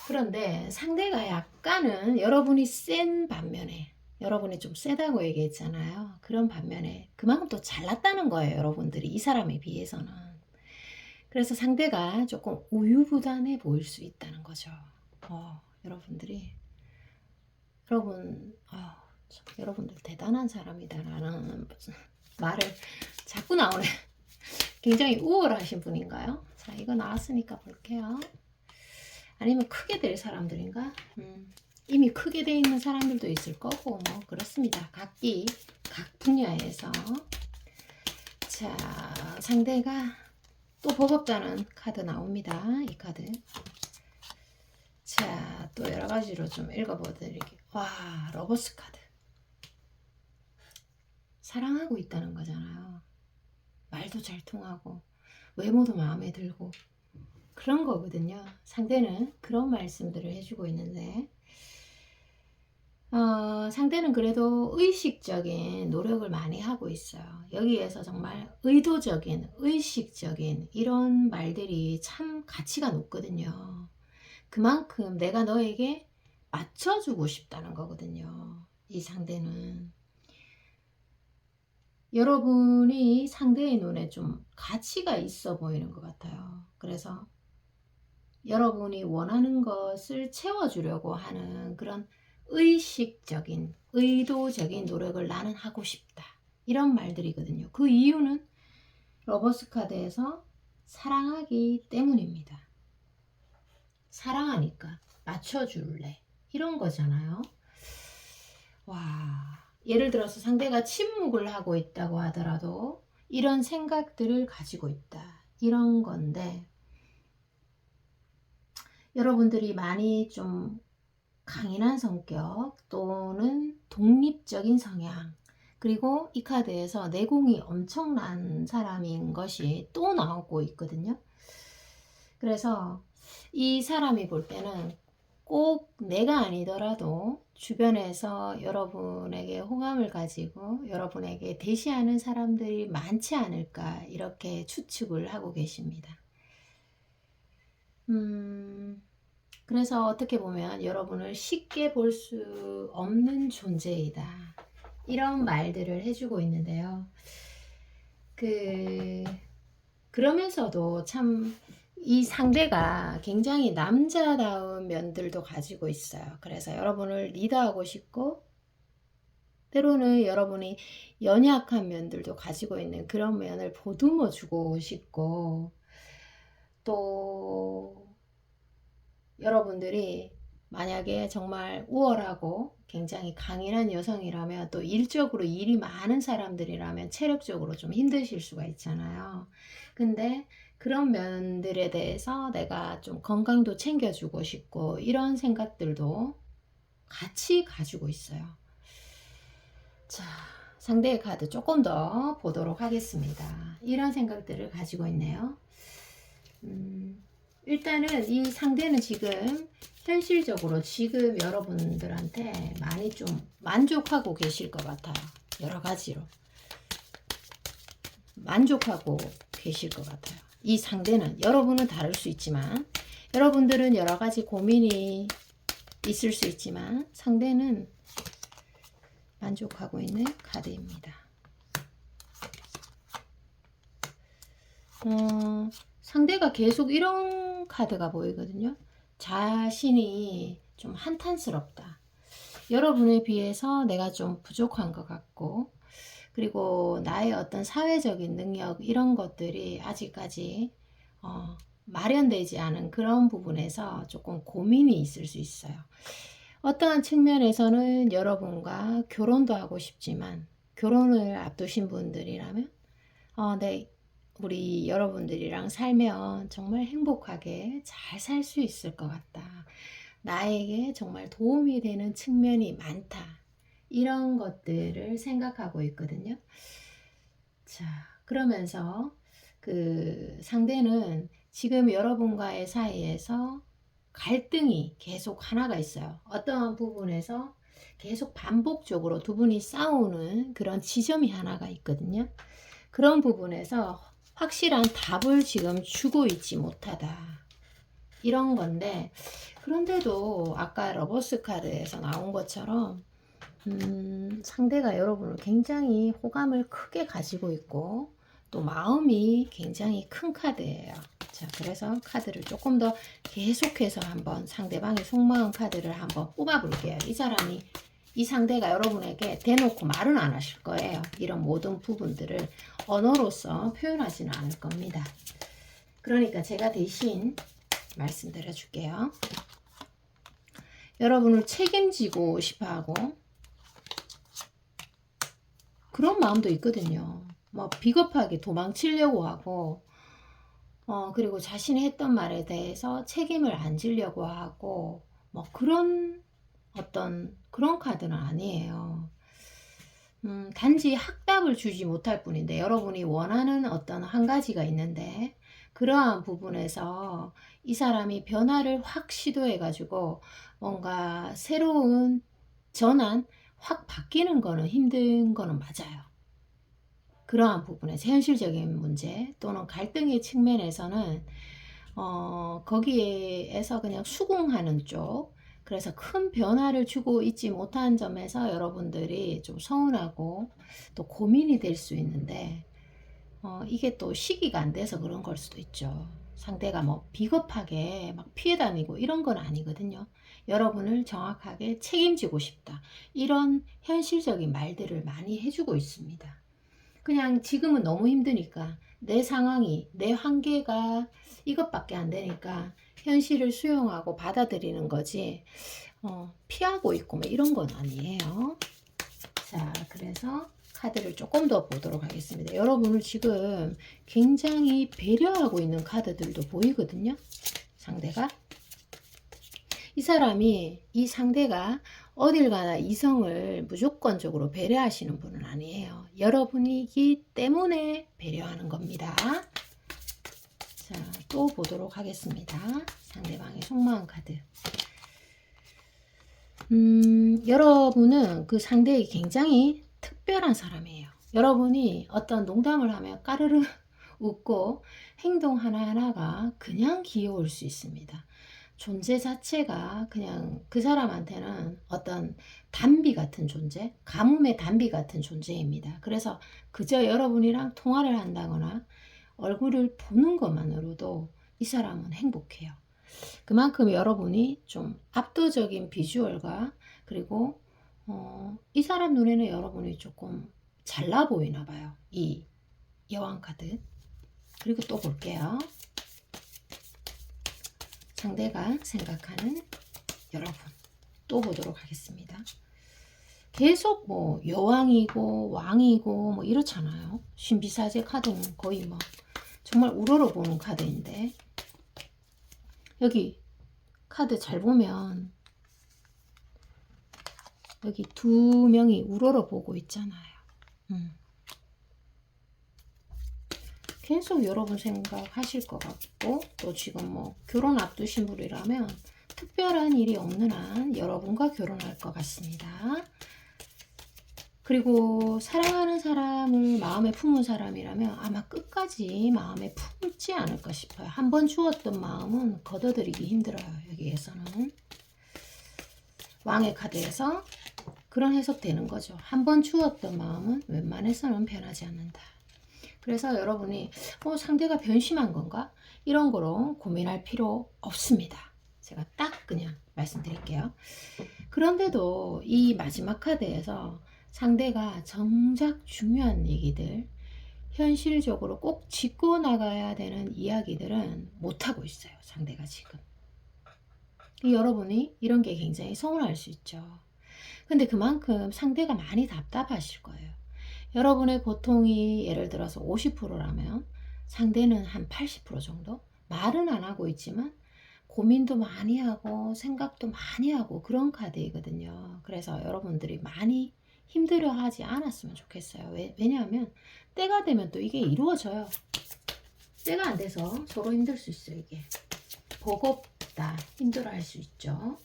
그런데 상대가 약간은 여러분이 센 반면에 여러분이 좀 세다고 얘기했잖아요. 그런 반면에 그만큼 또 잘났다는 거예요. 여러분들이 이 사람에 비해서는. 그래서 상대가 조금 우유부단해 보일 수 있다는 거죠. 여러분들이 여러분들 대단한 사람이다라는 말을 자꾸 나오네. 굉장히 우월하신 분인가요? 자, 이거 나왔으니까 볼게요. 아니면 크게 될 사람들인가? 이미 크게 돼 있는 사람들도 있을 거고 뭐 그렇습니다. 각 분야에서. 자, 상대가 또 버겁다는 카드 나옵니다. 이 카드. 자, 또 여러 가지로 좀 읽어보드릴게요. 와, 러버스 카드. 사랑하고 있다는 거잖아요. 말도 잘 통하고 외모도 마음에 들고 그런 거거든요. 상대는 그런 말씀들을 해주고 있는데 상대는 그래도 의식적인 노력을 많이 하고 있어요. 여기에서 정말 의도적인 의식적인 이런 말들이 참 가치가 높거든요. 그만큼 내가 너에게 맞춰주고 싶다는 거거든요. 이 상대는 여러분이 상대의 눈에 좀 가치가 있어 보이는 것 같아요. 그래서 여러분이 원하는 것을 채워주려고 하는 그런 의식적인, 의도적인 노력을 나는 하고 싶다. 이런 말들이거든요. 그 이유는 러버스 카드에서 사랑하기 때문입니다. 사랑하니까 맞춰줄래. 이런 거잖아요. 와, 예를 들어서 상대가 침묵을 하고 있다고 하더라도 이런 생각들을 가지고 있다. 이런 건데 여러분들이 많이 좀 강인한 성격 또는 독립적인 성향, 그리고 이 카드에서 내공이 엄청난 사람인 것이 또 나오고 있거든요. 그래서 이 사람이 볼 때는 꼭 내가 아니더라도 주변에서 여러분에게 호감을 가지고 여러분에게 대시하는 사람들이 많지 않을까, 이렇게 추측을 하고 계십니다. 그래서 어떻게 보면 여러분을 쉽게 볼 수 없는 존재이다, 이런 말들을 해주고 있는데요. 그러면서도 참 이 상대가 굉장히 남자다운 면들도 가지고 있어요. 그래서 여러분을 리드하고 싶고, 때로는 여러분이 연약한 면들도 가지고 있는 그런 면을 보듬어 주고 싶고, 또 여러분들이 만약에 정말 우월하고 굉장히 강인한 여성이라면, 또 일적으로 일이 많은 사람들이라면 체력적으로 좀 힘드실 수가 있잖아요. 근데 그런 면들에 대해서 내가 좀 건강도 챙겨주고 싶고, 이런 생각들도 같이 가지고 있어요. 자, 상대의 카드 조금 더 보도록 하겠습니다. 이런 생각들을 가지고 있네요. 일단은 이 상대는 지금 현실적으로 지금 여러분들한테 많이 좀 만족하고 계실 것 같아요. 여러 가지로 만족하고 계실 것 같아요. 이 상대는, 여러분은 다를 수 있지만, 여러분들은 여러 가지 고민이 있을 수 있지만, 상대는 만족하고 있는 카드입니다. 상대가 계속 이런 카드가 보이거든요. 자신이 좀 한탄스럽다. 여러분에 비해서 내가 좀 부족한 것 같고, 그리고 나의 어떤 사회적인 능력, 이런 것들이 아직까지 마련되지 않은 그런 부분에서 조금 고민이 있을 수 있어요. 어떠한 측면에서는 여러분과 결혼도 하고 싶지만, 결혼을 앞두신 분들이라면 네, 우리 여러분들이랑 살면 정말 행복하게 잘 살 수 있을 것 같다, 나에게 정말 도움이 되는 측면이 많다, 이런 것들을 생각하고 있거든요. 자, 그러면서 그 상대는 지금 여러분과의 사이에서 갈등이 계속 하나가 있어요. 어떠한 부분에서 계속 반복적으로 두 분이 싸우는 그런 지점이 하나가 있거든요. 그런 부분에서 확실한 답을 지금 주고 있지 못하다, 이런 건데, 그런데도 아까 러버스 카드에서 나온 것처럼 상대가 여러분을 굉장히 호감을 크게 가지고 있고, 또 마음이 굉장히 큰 카드예요. 자, 그래서 카드를 조금 더 계속해서 한번 상대방의 속마음 카드를 한번 뽑아 볼게요. 이 상대가 여러분에게 대놓고 말은 안 하실 거예요. 이런 모든 부분들을 언어로서 표현하지는 않을 겁니다. 그러니까 제가 대신 말씀드려 줄게요. 여러분을 책임지고 싶어 하고, 그런 마음도 있거든요. 뭐 비겁하게 도망치려고 하고, 그리고 자신이 했던 말에 대해서 책임을 안 지려고 하고, 뭐 그런 어떤 그런 카드는 아니에요. 단지 학답을 주지 못할 뿐인데, 여러분이 원하는 어떤 한 가지가 있는데, 그러한 부분에서 이 사람이 변화를 확 시도해 가지고 뭔가 새로운 전환, 확 바뀌는 거는 힘든 거는 맞아요. 그러한 부분에서 현실적인 문제 또는 갈등의 측면에서는 거기에서 그냥 수긍하는 쪽, 그래서 큰 변화를 주고 있지 못한 점에서 여러분들이 좀 서운하고 또 고민이 될 수 있는데, 이게 또 시기가 안 돼서 그런 걸 수도 있죠. 상대가 뭐 비겁하게 막 피해 다니고 이런 건 아니거든요. 여러분을 정확하게 책임지고 싶다, 이런 현실적인 말들을 많이 해주고 있습니다. 그냥 지금은 너무 힘드니까, 내 상황이, 내 한계가 이것밖에 안 되니까 현실을 수용하고 받아들이는 거지, 피하고 있고 뭐 이런 건 아니에요. 자, 그래서 카드를 조금 더 보도록 하겠습니다. 여러분을 지금 굉장히 배려하고 있는 카드들도 보이거든요. 상대가 이 사람이, 이 상대가 어딜 가나 이성을 무조건적으로 배려하시는 분은 아니에요. 여러분이기 때문에 배려하는 겁니다. 자, 또 보도록 하겠습니다. 상대방의 속마음 카드. 여러분은 그 상대에게 굉장히 특별한 사람이에요. 여러분이 어떤 농담을 하면 까르르 웃고 행동 하나하나가 그냥 귀여울 수 있습니다. 존재 자체가 그냥 그 사람한테는 어떤 단비 같은 존재, 가뭄의 단비 같은 존재입니다. 그래서 그저 여러분이랑 통화를 한다거나 얼굴을 보는 것만으로도 이 사람은 행복해요. 그만큼 여러분이 좀 압도적인 비주얼과 그리고 이 사람 눈에는 여러분이 조금 잘나 보이나 봐요. 이 여왕 카드. 그리고 또 볼게요. 상대가 생각하는 여러분. 또 보도록 하겠습니다. 계속 뭐 여왕이고 왕이고 뭐 이렇잖아요. 신비사제 카드는 거의 뭐 정말 우러러보는 카드인데, 여기 카드 잘 보면 여기 두 명이 우러러보고 있잖아요. 계속 여러분 생각하실 것 같고, 또 지금 뭐 결혼 앞두신 분이라면 특별한 일이 없는 한 여러분과 결혼할 것 같습니다. 그리고 사랑하는 사람을 마음에 품은 사람이라면 아마 끝까지 마음에 품지 않을까 싶어요. 한번 주었던 마음은 걷어들이기 힘들어요. 여기에서는 왕의 카드에서 그런 해석되는 거죠. 한번 주었던 마음은 웬만해서는 변하지 않는다. 그래서 여러분이 상대가 변심한 건가? 이런 거로 고민할 필요 없습니다. 제가 딱 그냥 말씀드릴게요. 그런데도 이 마지막 카드에서 상대가 정작 중요한 얘기들, 현실적으로 꼭 짚고 나가야 되는 이야기들은 못하고 있어요. 상대가 지금. 여러분이 이런 게 굉장히 서운할 수 있죠. 근데 그만큼 상대가 많이 답답하실 거예요. 여러분의 고통이 예를 들어서 50%라면 상대는 한 80% 정도? 말은 안 하고 있지만 고민도 많이 하고 생각도 많이 하고 그런 카드이거든요. 그래서 여러분들이 많이 힘들어하지 않았으면 좋겠어요. 왜냐하면 때가 되면 또 이게 이루어져요. 때가 안 돼서 서로 힘들 수 있어요. 이게 버겁다, 힘들어할 수 있죠.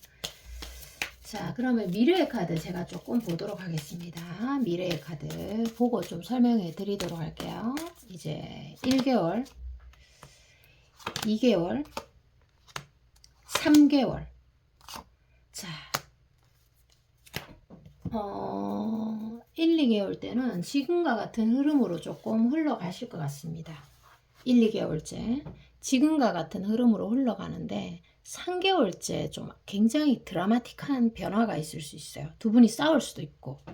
자, 그러면 미래의 카드 제가 조금 보도록 하겠습니다. 미래의 카드 보고 좀 설명해 드리도록 할게요. 이제 1개월, 2개월, 3개월. 자, 1, 2개월 때는 지금과 같은 흐름으로 조금 흘러가실 것 같습니다. 1, 2개월째 지금과 같은 흐름으로 흘러가는데 3개월째 좀 굉장히 드라마틱한 변화가 있을 수 있어요. 두 분이 싸울 수도 있고,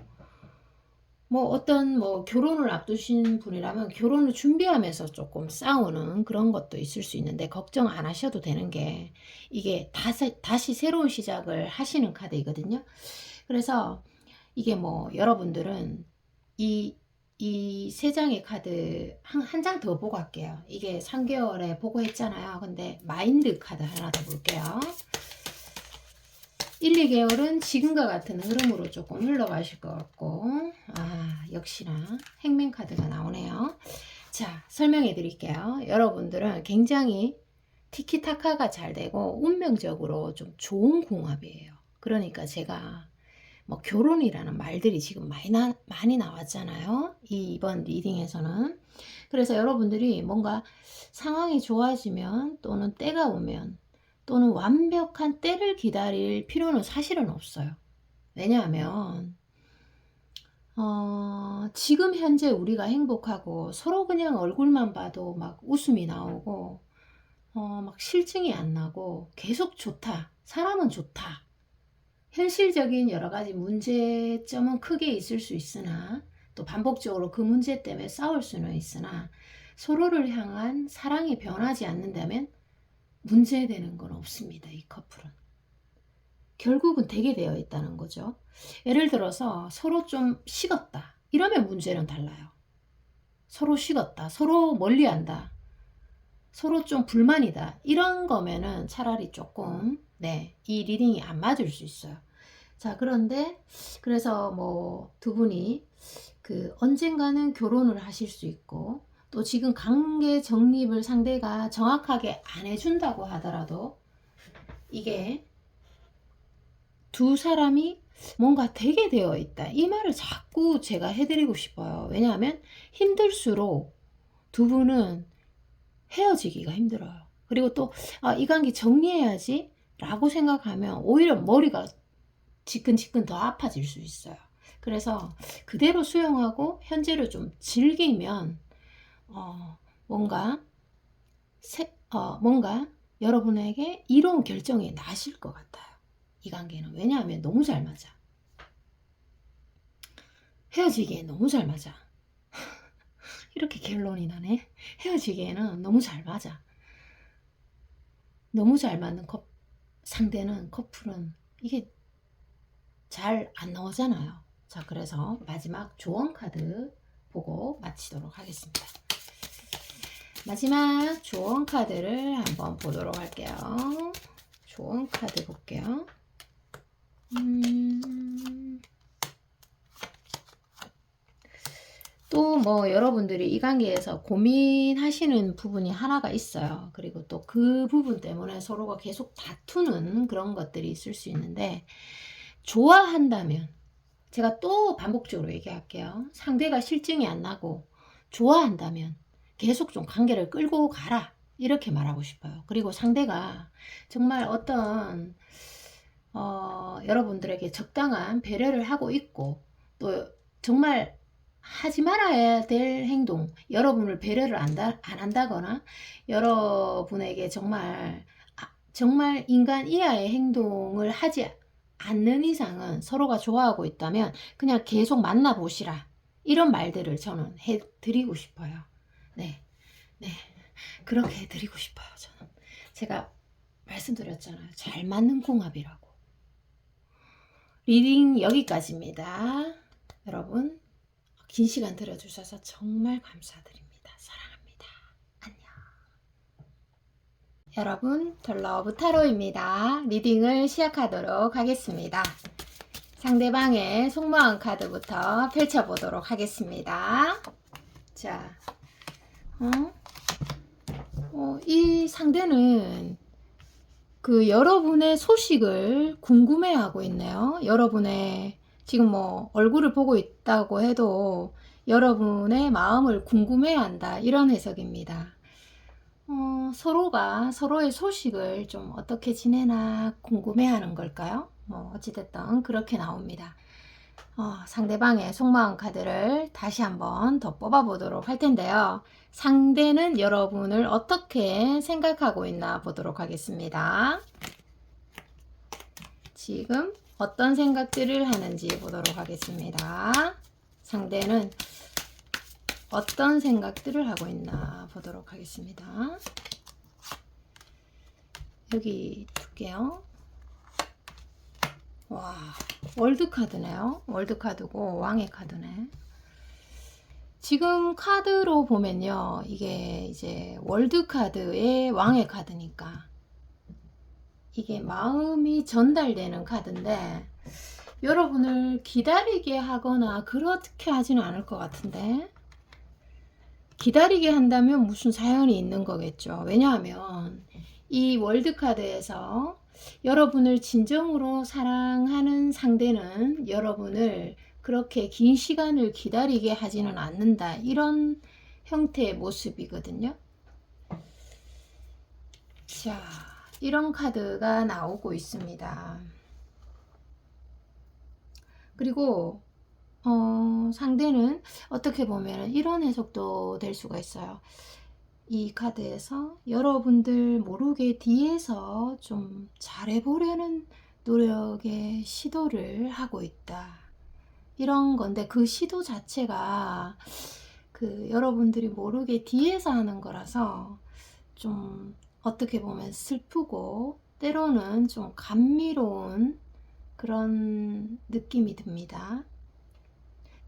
어떤 결혼을 앞두신 분이라면 결혼을 준비하면서 조금 싸우는 그런 것도 있을 수 있는데, 걱정 안 하셔도 되는 게 이게 다시 새로운 시작을 하시는 카드이거든요. 그래서 이게 여러분들은 이 세 장의 카드 한 장 더 보고 할게요. 이게 3개월에 보고 했잖아요. 근데 마인드 카드 하나 더 볼게요. 1, 2개월은 지금과 같은 흐름으로 조금 흘러가실 것 같고, 역시나 행맨 카드가 나오네요. 자, 설명해 드릴게요. 여러분들은 굉장히 티키타카가 잘 되고 운명적으로 좀 좋은 궁합이에요. 그러니까 제가 결혼이라는 말들이 지금 많이 나왔잖아요. 이번 리딩에서는. 그래서 여러분들이 뭔가 상황이 좋아지면, 또는 때가 오면, 또는 완벽한 때를 기다릴 필요는 사실은 없어요. 왜냐하면 지금 현재 우리가 행복하고 서로 그냥 얼굴만 봐도 막 웃음이 나오고 막 실증이 안 나고 계속 좋다, 사람은 좋다, 현실적인 여러 가지 문제점은 크게 있을 수 있으나, 또 반복적으로 그 문제 때문에 싸울 수는 있으나, 서로를 향한 사랑이 변하지 않는다면 문제되는 건 없습니다. 이 커플은 결국은 되게 되어 있다는 거죠. 예를 들어서 서로 좀 식었다 이러면 문제는 달라요. 서로 식었다, 서로 멀리한다, 서로 좀 불만이다, 이런 거면은 차라리 조금 네, 이 리딩이 안 맞을 수 있어요. 자, 그런데 그래서 뭐 두 분이 그 언젠가는 결혼을 하실 수 있고, 또 지금 관계 정립을 상대가 정확하게 안 해준다고 하더라도 이게 두 사람이 뭔가 되게 되어 있다, 이 말을 자꾸 제가 해드리고 싶어요. 왜냐하면 힘들수록 두 분은 헤어지기가 힘들어요. 그리고 또 이 관계 정리해야지 라고 생각하면 오히려 머리가 지끈지끈 더 아파질 수 있어요. 그래서 그대로 수용하고 현재를 좀 즐기면 뭔가 뭔가 여러분에게 이로운 결정이 나실 것 같아요. 이 관계는. 왜냐하면 너무 잘 맞아. 헤어지기에 너무 잘 맞아. 이렇게 결론이 나네. 헤어지기에는 너무 잘 맞아. 너무 잘 맞는 상대는, 커플은 이게 잘 안 나오잖아요. 자, 그래서 마지막 조언 카드 보고 마치도록 하겠습니다. 마지막 조언 카드를 한번 보도록 할게요. 조언 카드 볼게요. 또 뭐 여러분들이 이 관계에서 고민하시는 부분이 하나가 있어요. 그리고 또 그 부분 때문에 서로가 계속 다투는 그런 것들이 있을 수 있는데, 좋아한다면, 제가 또 반복적으로 얘기할게요. 상대가 실증이 안 나고 좋아한다면 계속 좀 관계를 끌고 가라, 이렇게 말하고 싶어요. 그리고 상대가 정말 어떤 여러분들에게 적당한 배려를 하고 있고, 또 정말 하지 말아야 될 행동, 여러분을 배려를 안 한다거나 여러분에게 정말 인간 이하의 행동을 하지 않는 이상은, 서로가 좋아하고 있다면 그냥 계속 만나보시라, 이런 말들을 저는 해드리고 싶어요. 네, 네, 그렇게 해드리고 싶어요. 저는 제가 말씀드렸잖아요. 잘 맞는 궁합이라고. 리딩 여기까지입니다. 여러분, 긴 시간 들어주셔서 정말 감사드립니다. 사랑합니다. 안녕. 여러분, 덜러브 타로입니다. 리딩을 시작하도록 하겠습니다. 상대방의 속마음 카드부터 펼쳐보도록 하겠습니다. 자, 이 상대는 그 여러분의 소식을 궁금해하고 있네요. 여러분의 지금 뭐 얼굴을 보고 있다고 해도 여러분의 마음을 궁금해한다, 이런 해석입니다. 서로가 서로의 소식을 좀 어떻게 지내나 궁금해하는 걸까요? 뭐 어찌됐든 그렇게 나옵니다. 상대방의 속마음 카드를 다시 한번 더 뽑아보도록 할 텐데요. 상대는 여러분을 어떻게 생각하고 있나 보도록 하겠습니다. 지금 어떤 생각들을 하는지 보도록 하겠습니다. 상대는 어떤 생각들을 하고 있나 보도록 하겠습니다. 여기 둘게요. 와, 월드 카드네요. 월드 카드고 왕의 카드네. 지금 카드로 보면요, 이게 이제 월드 카드의 왕의 카드니까 이게 마음이 전달되는 카드인데, 여러분을 기다리게 하거나 그렇게 하지는 않을 것 같은데, 기다리게 한다면 무슨 사연이 있는 거겠죠. 왜냐하면 이 월드카드에서 여러분을 진정으로 사랑하는 상대는 여러분을 그렇게 긴 시간을 기다리게 하지는 않는다, 이런 형태의 모습이거든요. 자, 이런 카드가 나오고 있습니다. 그리고 상대는 어떻게 보면 이런 해석도 될 수가 있어요. 이 카드에서 여러분들 모르게 뒤에서 좀 잘해보려는 노력의 시도를 하고 있다, 이런 건데, 그 시도 자체가 그 여러분들이 모르게 뒤에서 하는 거라서 좀 어떻게 보면 슬프고 때로는 좀 감미로운 그런 느낌이 듭니다.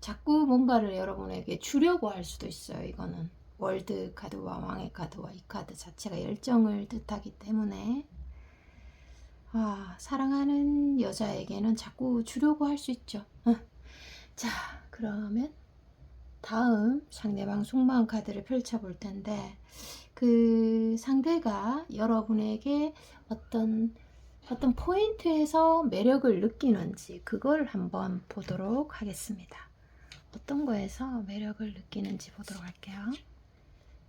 자꾸 뭔가를 여러분에게 주려고 할 수도 있어요. 이거는 월드 카드와 왕의 카드와 이 카드 자체가 열정을 뜻하기 때문에 사랑하는 여자에게는 자꾸 주려고 할 수 있죠. 자, 그러면 다음 상대방 속마음 카드를 펼쳐볼 텐데, 그 상대가 여러분에게 어떤 포인트에서 매력을 느끼는지 그걸 한번 보도록 하겠습니다. 어떤 거에서 매력을 느끼는지 보도록 할게요.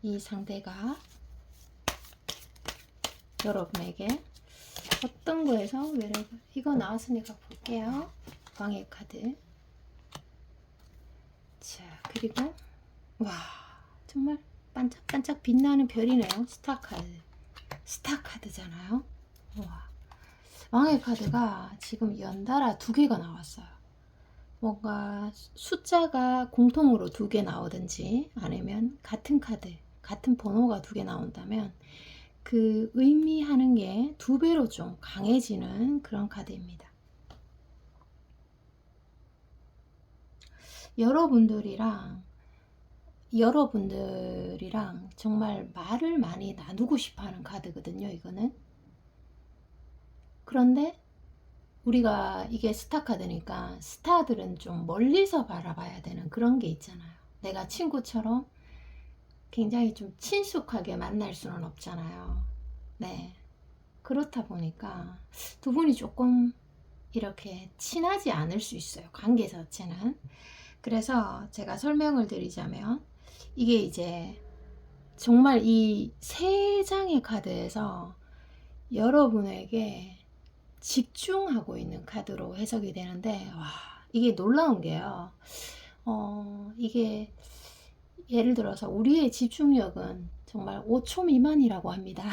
이 상대가 여러분에게 어떤 거에서 매력을, 이거 나왔으니까 볼게요. 왕의 카드. 자, 그리고 와, 정말 반짝반짝 빛나는 별이네요. 스타 카드잖아요. 와, 왕의 카드가 지금 연달아 2개가 나왔어요. 뭔가 숫자가 공통으로 2개 나오든지 아니면 같은 카드, 같은 번호가 2개 나온다면 그 의미하는 게 2배로 좀 강해지는 그런 카드입니다. 여러분들이랑 정말 말을 많이 나누고 싶어 하는 카드거든요, 이거는. 그런데 우리가 이게 스타 카드니까 스타들은 좀 멀리서 바라봐야 되는 그런 게 있잖아요. 내가 친구처럼 굉장히 좀 친숙하게 만날 수는 없잖아요. 네. 그렇다 보니까 두 분이 조금 이렇게 친하지 않을 수 있어요. 관계 자체는. 그래서 제가 설명을 드리자면 이게 이제 정말 이 3장의 카드에서 여러분에게 집중하고 있는 카드로 해석이 되는데, 와, 이게 놀라운 게요. 이게 예를 들어서 우리의 집중력은 정말 5초 미만이라고 합니다.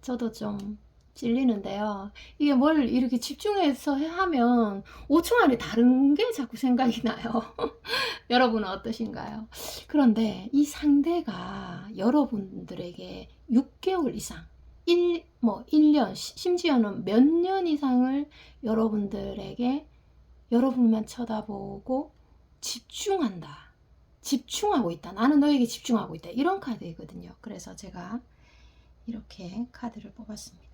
저도 좀 찔리는데요. 이게 뭘 이렇게 집중해서 하면 5초 안에 다른 게 자꾸 생각이 나요. 여러분은 어떠신가요? 그런데 이 상대가 여러분들에게 6개월 이상, 1년, 심지어는 몇 년 이상을 여러분들에게 여러분만 쳐다보고 집중하고 있다. 나는 너에게 집중하고 있다. 이런 카드이거든요. 그래서 제가 이렇게 카드를 뽑았습니다.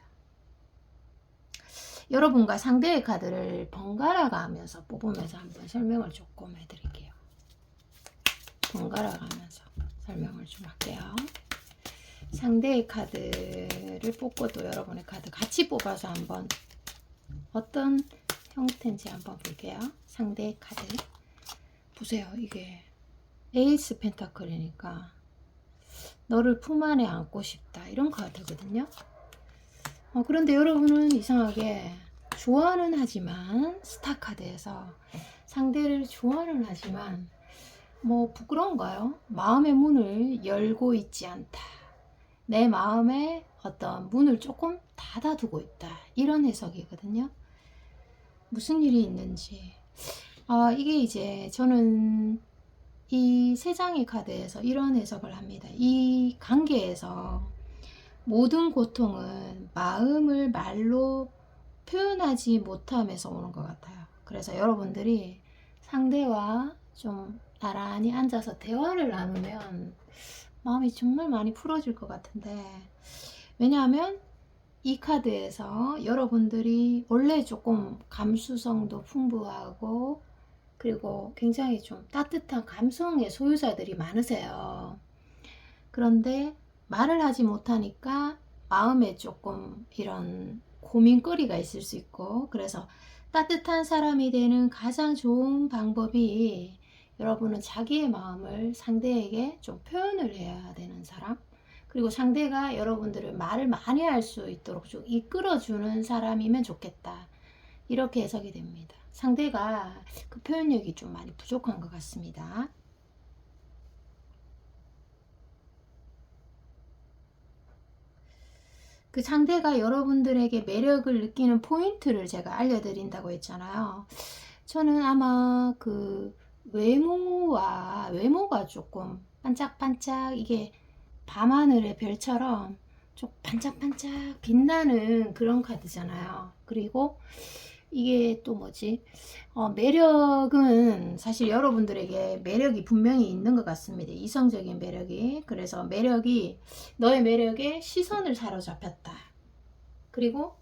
여러분과 상대의 카드를 번갈아 가면서 뽑으면서 한번 설명을 조금 해드릴게요. 번갈아 가면서 설명을 좀 할게요. 상대의 카드를 뽑고 또 여러분의 카드 같이 뽑아서 한번 어떤 형태인지 한번 볼게요. 상대의 카드 보세요. 이게 에이스 펜타클이니까 너를 품 안에 안고 싶다, 이런 카드거든요. 그런데 여러분은 이상하게 좋아는 하지만 스타 카드에서 상대를 좋아는 하지만 뭐 부끄러운가요? 마음의 문을 열고 있지 않다. 내 마음에 어떤 문을 조금 닫아두고 있다. 이런 해석이거든요. 무슨 일이 있는지. 이게 이제 저는 이 3장의 카드에서 이런 해석을 합니다. 이 관계에서 모든 고통은 마음을 말로 표현하지 못함에서 오는 것 같아요. 그래서 여러분들이 상대와 좀 나란히 앉아서 대화를 나누면 마음이 정말 많이 풀어질 것 같은데, 왜냐하면 이 카드에서 여러분들이 원래 조금 감수성도 풍부하고 그리고 굉장히 좀 따뜻한 감성의 소유자들이 많으세요. 그런데 말을 하지 못하니까 마음에 조금 이런 고민거리가 있을 수 있고, 그래서 따뜻한 사람이 되는 가장 좋은 방법이 여러분은 자기의 마음을 상대에게 좀 표현을 해야 되는 사람, 그리고 상대가 여러분들을 말을 많이 할 수 있도록 좀 이끌어주는 사람이면 좋겠다. 이렇게 해석이 됩니다. 상대가 그 표현력이 좀 많이 부족한 것 같습니다. 그 상대가 여러분들에게 매력을 느끼는 포인트를 제가 알려드린다고 했잖아요. 저는 아마 그 외모가 조금 반짝반짝, 이게 밤하늘의 별처럼 좀 반짝반짝 빛나는 그런 카드잖아요. 그리고 이게 또 뭐지? 매력은 사실 여러분들에게 매력이 분명히 있는 것 같습니다. 이성적인 매력이. 그래서 너의 매력에 시선을 사로잡혔다. 그리고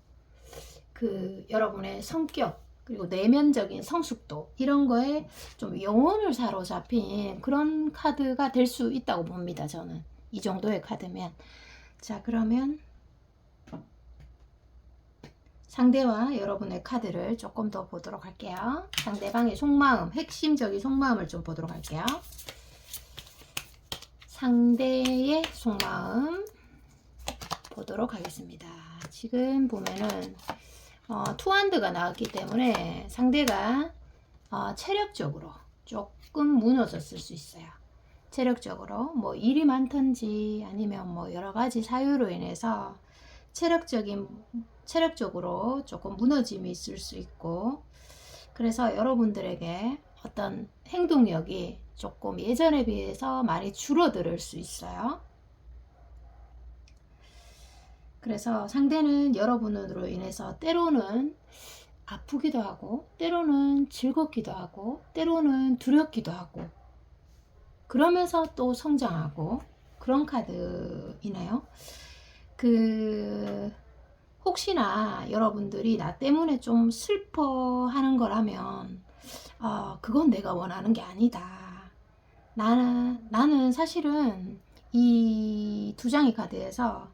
그 여러분의 성격 그리고 내면적인 성숙도 이런 거에 좀 영혼을 사로잡힌 그런 카드가 될 수 있다고 봅니다. 저는 이 정도의 카드면. 자, 그러면 상대와 여러분의 카드를 조금 더 보도록 할게요. 상대방의 속마음, 핵심적인 속마음을 좀 보도록 할게요. 상대의 속마음 보도록 하겠습니다. 지금 보면은 투핸드가 나왔기 때문에 상대가 체력적으로 조금 무너졌을 수 있어요. 체력적으로 뭐 일이 많든지 아니면 뭐 여러 가지 사유로 인해서 체력적으로 조금 무너짐이 있을 수 있고, 그래서 여러분들에게 어떤 행동력이 조금 예전에 비해서 많이 줄어들 수 있어요. 그래서 상대는 여러분으로 인해서 때로는 아프기도 하고 때로는 즐겁기도 하고 때로는 두렵기도 하고 그러면서 또 성장하고 그런 카드이네요. 혹시나 여러분들이 나 때문에 좀 슬퍼하는 거라면 그건 내가 원하는 게 아니다. 나는 사실은 이 두 장의 카드에서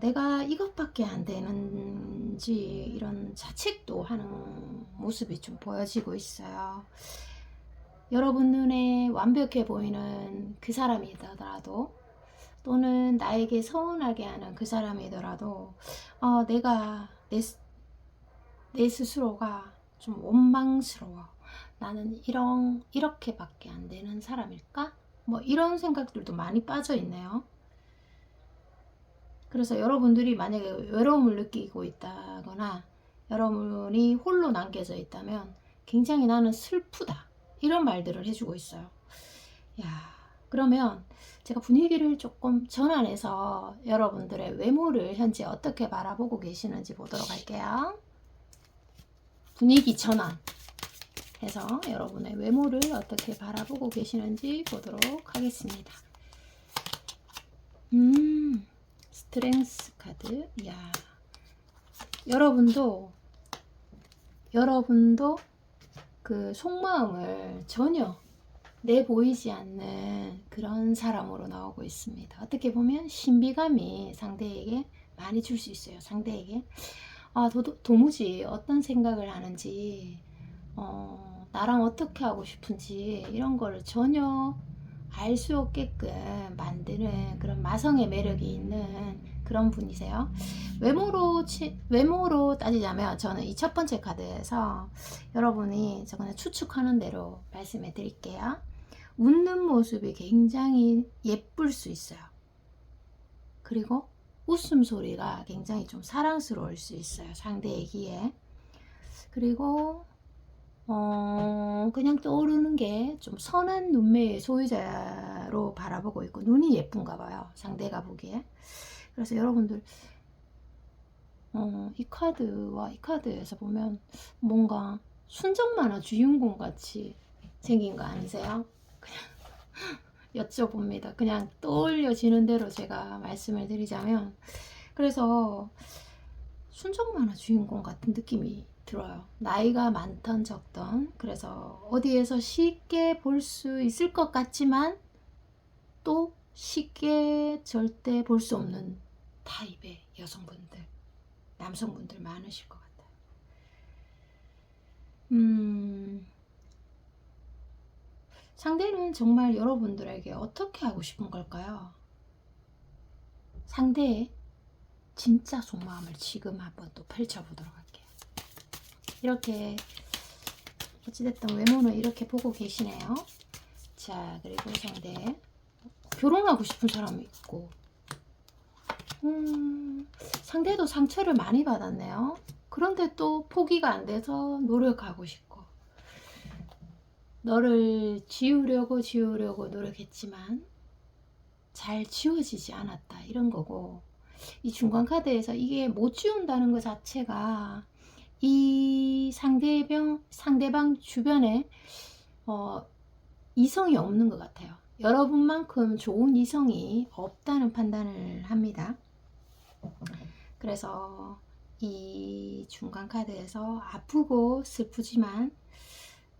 내가 이것밖에 안 되는지 이런 자책도 하는 모습이 좀 보여지고 있어요. 여러분 눈에 완벽해 보이는 그 사람이더라도 또는 나에게 서운하게 하는 그 사람이더라도 내가 내 스스로가 좀 원망스러워. 나는 이렇게밖에 안 되는 사람일까? 뭐 이런 생각들도 많이 빠져 있네요. 그래서 여러분들이 만약에 외로움을 느끼고 있다거나 여러분이 홀로 남겨져 있다면 굉장히 나는 슬프다 이런 말들을 해주고 있어요. 야, 그러면 제가 분위기를 조금 전환해서 여러분들의 외모를 현재 어떻게 바라보고 계시는지 보도록 할게요. 분위기 전환 해서 여러분의 외모를 어떻게 바라보고 계시는지 보도록 하겠습니다. 스트렝스 카드. 야, 여러분도 그 속마음을 전혀 내보이지 않는 그런 사람으로 나오고 있습니다. 어떻게 보면 신비감이 상대에게 많이 줄 수 있어요. 상대에게 도무지 어떤 생각을 하는지 나랑 어떻게 하고 싶은지 이런 거를 전혀 알 수 없게끔 만드는 그런 마성의 매력이 있는 그런 분이세요. 외모로 따지자면 저는 이 첫 번째 카드에서 여러분이 저 그냥 추측하는 대로 말씀해 드릴게요. 웃는 모습이 굉장히 예쁠 수 있어요. 그리고 웃음소리가 굉장히 좀 사랑스러울 수 있어요. 상대에게. 그리고 그냥 떠오르는 게 좀 선한 눈매의 소유자로 바라보고 있고 눈이 예쁜가 봐요. 상대가 보기에. 그래서 여러분들 이 카드와 이 카드에서 보면 뭔가 순정 만화 주인공 같이 생긴 거 아니세요? 그냥 여쭤봅니다. 그냥 떠올려지는 대로 제가 말씀을 드리자면, 그래서 순정 만화 주인공 같은 느낌이 들어요. 나이가 많던 적던, 그래서 어디에서 쉽게 볼 수 있을 것 같지만 또 쉽게 절대 볼 수 없는 타입의 여성분들, 남성분들 많으실 것 같아요. 상대는 정말 여러분들에게 어떻게 하고 싶은 걸까요? 상대의 진짜 속마음을 지금 한번 또 펼쳐보도록 할게요. 이렇게 어찌됐든 외모는 이렇게 보고 계시네요. 자, 그리고 상대 결혼하고 싶은 사람이 있고 상대도 상처를 많이 받았네요. 그런데 또 포기가 안 돼서 노력하고 싶고 너를 지우려고 노력했지만 잘 지워지지 않았다 이런 거고, 이 중간 카드에서 이게 못 지운다는 것 자체가 이 상대방 주변에 이성이 없는 것 같아요. 여러분만큼 좋은 이성이 없다는 판단을 합니다. 그래서 이 중간 카드에서 아프고 슬프지만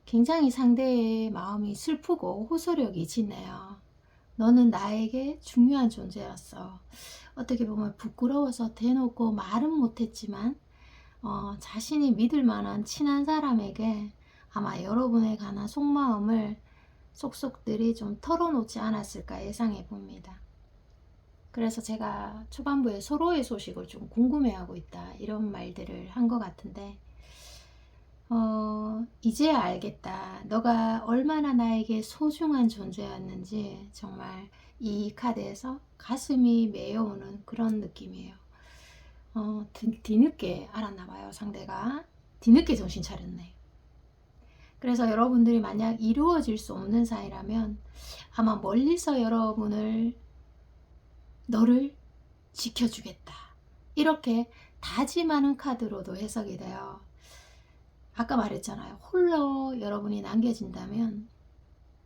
굉장히 상대의 마음이 슬프고 호소력이 짙네요. 너는 나에게 중요한 존재였어. 어떻게 보면 부끄러워서 대놓고 말은 못했지만 자신이 믿을 만한 친한 사람에게 아마 여러분에 관한 속마음을 속속들이 좀 털어놓지 않았을까 예상해 봅니다. 그래서 제가 초반부에 서로의 소식을 좀 궁금해하고 있다 이런 말들을 한 것 같은데 이제야 알겠다. 너가 얼마나 나에게 소중한 존재였는지 정말 이 카드에서 가슴이 메어오는 그런 느낌이에요. 뒤늦게 알았나 봐요. 상대가 뒤늦게 정신 차렸네. 그래서 여러분들이 만약 이루어질 수 없는 사이라면 아마 멀리서 너를 지켜주겠다 이렇게 다짐하는 카드로도 해석이 돼요. 아까 말했잖아요. 홀로 여러분이 남겨진다면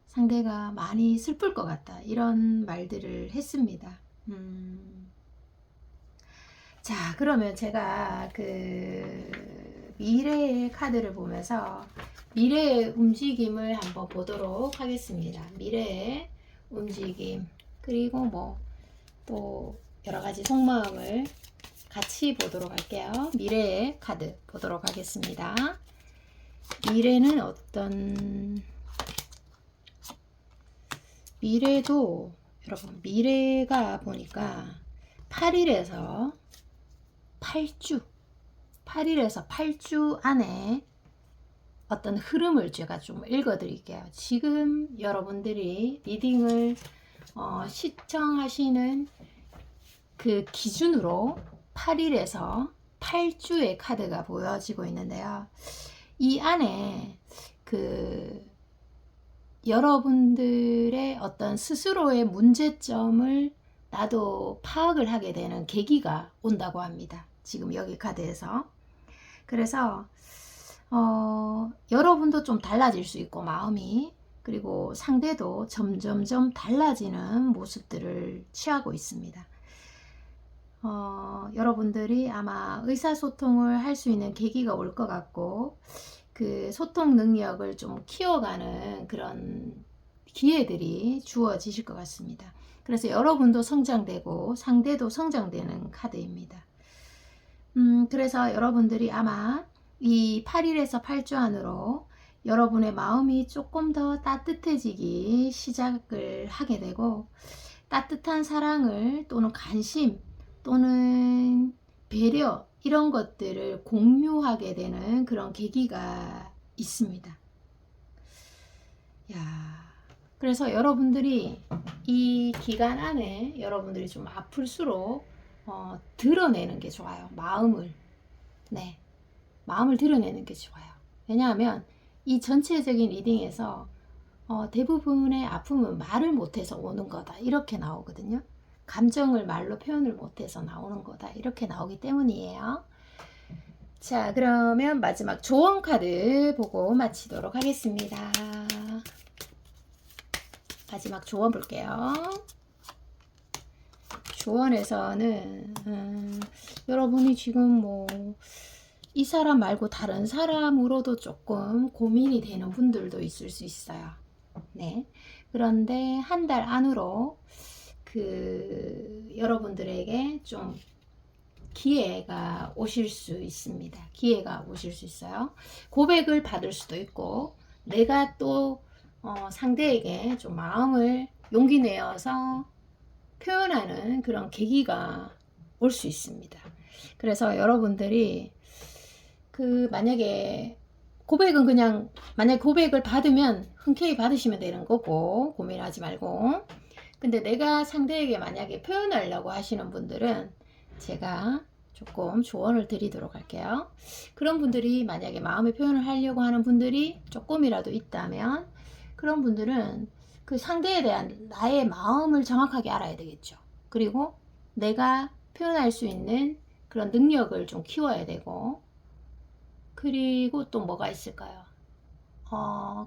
상대가 많이 슬플 것 같다 이런 말들을 했습니다. 자, 그러면 제가 그 미래의 카드를 보면서 미래의 움직임을 한번 보도록 하겠습니다. 미래의 움직임, 그리고 뭐 또 여러 가지 속마음을 같이 보도록 할게요. 미래의 카드 보도록 하겠습니다. 미래는 미래도 여러분 미래가 보니까 8일에서 8주 안에 어떤 흐름을 제가 좀 읽어 드릴게요. 지금 여러분들이 리딩을 시청하시는 그 기준으로 8일에서 8주의 카드가 보여지고 있는데요. 이 안에 그 여러분들의 어떤 스스로의 문제점을 나도 파악을 하게 되는 계기가 온다고 합니다. 지금 여기 카드에서. 그래서 여러분도 좀 달라질 수 있고 마음이, 그리고 상대도 점점점 달라지는 모습들을 취하고 있습니다. 여러분들이 아마 의사소통을 할 수 있는 계기가 올 것 같고 그 소통 능력을 좀 키워가는 그런 기회들이 주어지실 것 같습니다. 그래서 여러분도 성장되고 상대도 성장되는 카드입니다. 그래서 여러분들이 아마 이 8일에서 8주 안으로 여러분의 마음이 조금 더 따뜻해지기 시작을 하게 되고 따뜻한 사랑을 또는 관심 또는 배려 이런 것들을 공유하게 되는 그런 계기가 있습니다. 그래서 여러분들이 이 기간 안에 여러분들이 좀 아플수록 드러내는 게 좋아요. 마음을 드러내는 게 좋아요. 왜냐하면 이 전체적인 리딩에서 대부분의 아픔은 말을 못해서 오는 거다 이렇게 나오거든요. 감정을 말로 표현을 못해서 나오는 거다 이렇게 나오기 때문이에요. 자, 그러면 마지막 조언 카드 보고 마치도록 하겠습니다. 마지막 조언 볼게요. 조언에서는 여러분이 지금 뭐 이 사람 말고 다른 사람으로도 조금 고민이 되는 분들도 있을 수 있어요. 네. 그런데 한 달 안으로 그 여러분들에게 좀 기회가 오실 수 있습니다. 기회가 오실 수 있어요. 고백을 받을 수도 있고 내가 또 상대에게 좀 마음을 용기 내어서 표현하는 그런 계기가 올 수 있습니다. 그래서 여러분들이 만약에 고백을 받으면 흔쾌히 받으시면 되는 거고 고민하지 말고, 근데 내가 상대에게 만약에 표현하려고 하시는 분들은 제가 조금 조언을 드리도록 할게요. 그런 분들이 만약에 마음의 표현을 하려고 하는 분들이 조금이라도 있다면 그런 분들은 그 상대에 대한 나의 마음을 정확하게 알아야 되겠죠. 그리고 내가 표현할 수 있는 그런 능력을 좀 키워야 되고, 그리고 또 뭐가 있을까요?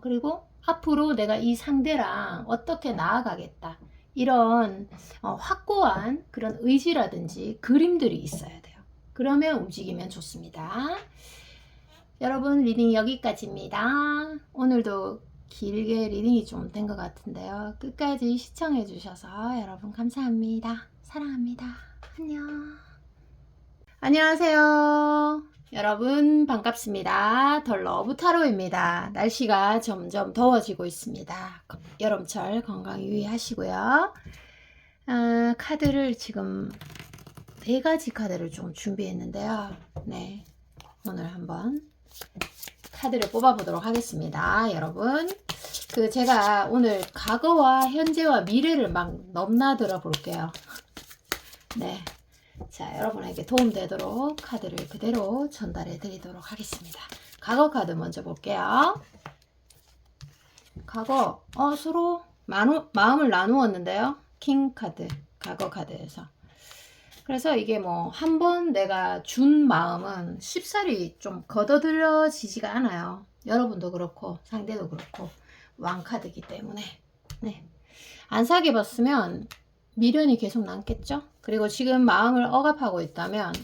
그리고 앞으로 내가 이 상대랑 어떻게 나아가겠다 이런 확고한 그런 의지라든지 그림들이 있어야 돼요. 그러면 움직이면 좋습니다. 여러분, 리딩 여기까지입니다. 오늘도 길게 리딩이 좀 된 것 같은데요. 끝까지 시청해 주셔서 여러분 감사합니다. 사랑합니다. 안녕. 안녕하세요. 여러분 반갑습니다. 더 러브 타로입니다. 날씨가 점점 더워지고 있습니다. 여름철 건강 유의하시고요. 카드를 지금 4가지 카드를 좀 준비했는데요. 네, 오늘 한번 카드를 뽑아보도록 하겠습니다. 여러분, 제가 오늘 과거와 현재와 미래를 막 넘나들어 볼게요. 네, 자, 여러분에게 도움되도록 카드를 그대로 전달해 드리도록 하겠습니다. 과거 카드 먼저 볼게요. 과거, 서로 마음을 나누었는데요. 킹 카드, 과거 카드에서. 그래서 이게 뭐 한 번 내가 준 마음은 쉽사리 좀 걷어들여지지가 않아요. 여러분도 그렇고 상대도 그렇고 왕카드이기 때문에. 네, 안 사귀어 봤으면 미련이 계속 남겠죠. 그리고 지금 마음을 억압하고 있다면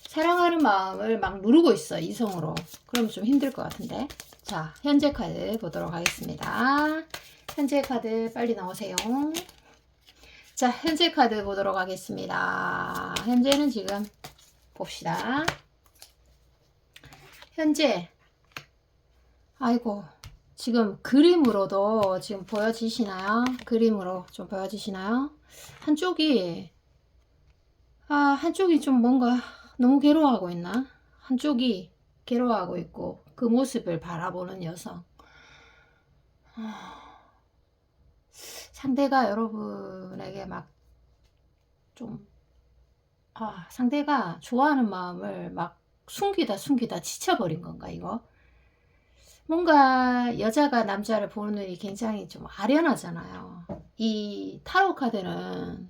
사랑하는 마음을 막 누르고 있어, 이성으로. 그럼 좀 힘들 것 같은데. 자, 현재 카드 보도록 하겠습니다. 현재 카드 빨리 나오세요. 자, 현재 카드 보도록 하겠습니다. 현재는 지금 봅시다. 현재, 아이고, 지금 그림으로도 지금 보여지시나요? 그림으로 좀 보여지시나요? 한쪽이 좀 뭔가 너무 괴로워하고 있나? 한쪽이 괴로워하고 있고 그 모습을 바라보는 여성. 상대가 여러분에게 막 좀 상대가 좋아하는 마음을 막 숨기다 지쳐버린 건가, 이거? 뭔가 여자가 남자를 보는 눈이 굉장히 좀 아련하잖아요. 이 타로 카드는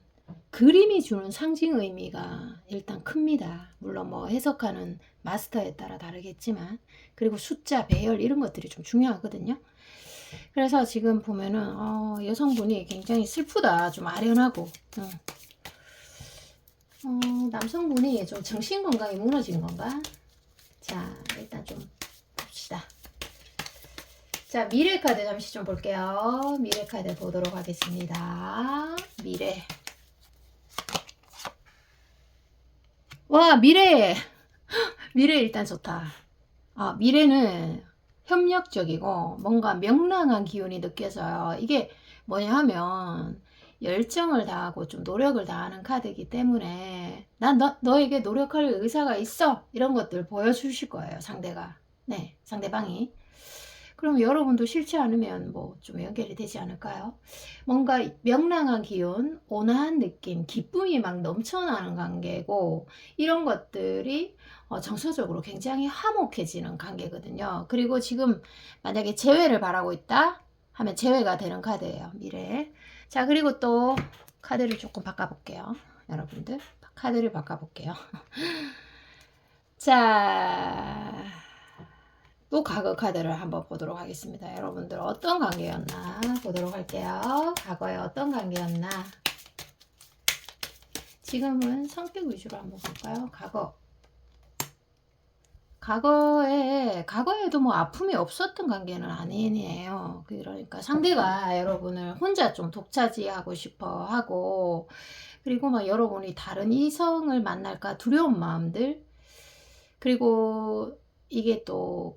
그림이 주는 상징 의미가 일단 큽니다. 물론 뭐 해석하는 마스터에 따라 다르겠지만, 그리고 숫자, 배열 이런 것들이 좀 중요하거든요. 그래서 지금 보면은 여성분이 굉장히 슬프다, 좀 아련하고, 남성분이 좀 정신건강이 무너진 건가? 자, 일단 좀 봅시다. 자, 미래 카드 잠시 좀 볼게요. 미래 카드 보도록 하겠습니다. 미래. 와, 미래 일단 좋다. 미래는 협력적이고 뭔가 명랑한 기운이 느껴져요. 이게 뭐냐 하면 열정을 다하고 좀 노력을 다하는 카드이기 때문에 난 너에게 노력할 의사가 있어, 이런 것들 보여주실 거예요, 상대가. 네, 상대방이. 그럼 여러분도 싫지 않으면 뭐 좀 연결이 되지 않을까요? 뭔가 명랑한 기운, 온화한 느낌, 기쁨이 막 넘쳐나는 관계고, 이런 것들이 정서적으로 굉장히 화목해지는 관계거든요. 그리고 지금 만약에 재회를 바라고 있다 하면 재회가 되는 카드예요, 미래. 자, 그리고 또 카드를 조금 바꿔볼게요. 여러분들, 카드를 바꿔볼게요. 자, 또 과거 카드를 한번 보도록 하겠습니다. 여러분들 어떤 관계였나 보도록 할게요. 과거에 어떤 관계였나. 지금은 성격 위주로 한번 볼까요? 과거에도 뭐 아픔이 없었던 관계는 아니에요. 그러니까 상대가 여러분을 혼자 좀 독차지하고 싶어 하고, 그리고 막 여러분이 다른 이성을 만날까 두려운 마음들, 그리고 이게 또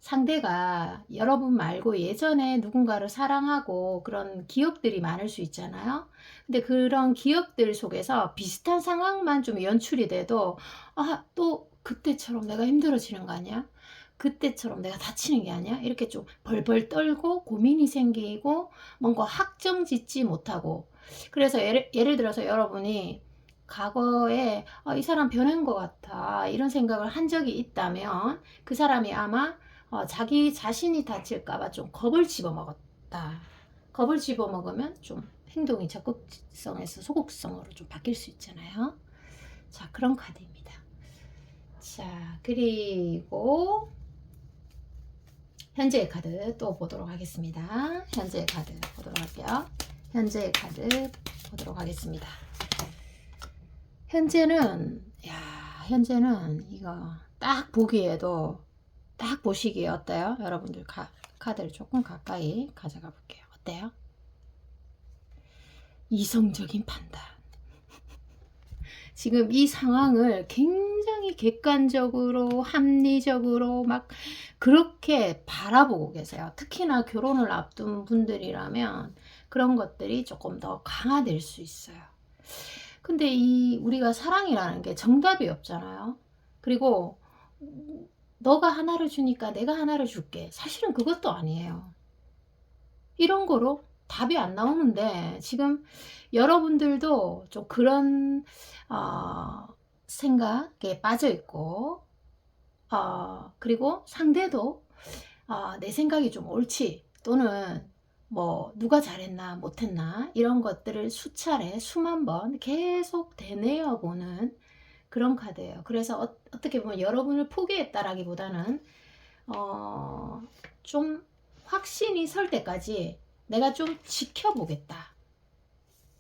상대가 여러분 말고 예전에 누군가를 사랑하고 그런 기억들이 많을 수 있잖아요. 근데 그런 기억들 속에서 비슷한 상황만 좀 연출이 돼도 또 그때처럼 내가 힘들어지는 거 아니야? 그때처럼 내가 다치는 게 아니야? 이렇게 좀 벌벌 떨고 고민이 생기고 뭔가 확정 짓지 못하고, 그래서 예를 들어서 여러분이 과거에 이 사람 변한 것 같아, 이런 생각을 한 적이 있다면 그 사람이 아마 자기 자신이 다칠까봐 좀 겁을 집어먹었다. 겁을 집어먹으면 좀 행동이 적극성에서 소극성으로 좀 바뀔 수 있잖아요. 자, 그런 카드입니다. 자, 그리고 현재의 카드 또 보도록 하겠습니다. 현재의 카드 보도록 할게요. 현재의 카드 보도록 하겠습니다. 현재는 현재는 이거 딱 보기에도 딱 보시기에 어때요? 여러분들 카드를 조금 가까이 가져가 볼게요. 어때요? 이성적인 판단. 지금 이 상황을 굉장히 객관적으로 합리적으로 막 그렇게 바라보고 계세요. 특히나 결혼을 앞둔 분들이라면 그런 것들이 조금 더 강화될 수 있어요. 근데 우리가 사랑이라는 게 정답이 없잖아요. 그리고 너가 하나를 주니까 내가 하나를 줄게. 사실은 그것도 아니에요. 이런 거로 답이 안 나오는데 지금 여러분들도 좀 그런 생각에 빠져 있고 그리고 상대도 내 생각이 좀 옳지 또는 뭐 누가 잘했나 못했나 이런 것들을 수차례 수만 번 계속 되뇌어 보는 그런 카드예요. 그래서 어떻게 보면 여러분을 포기했다라기보다는 좀 확신이 설 때까지 내가 좀 지켜보겠다.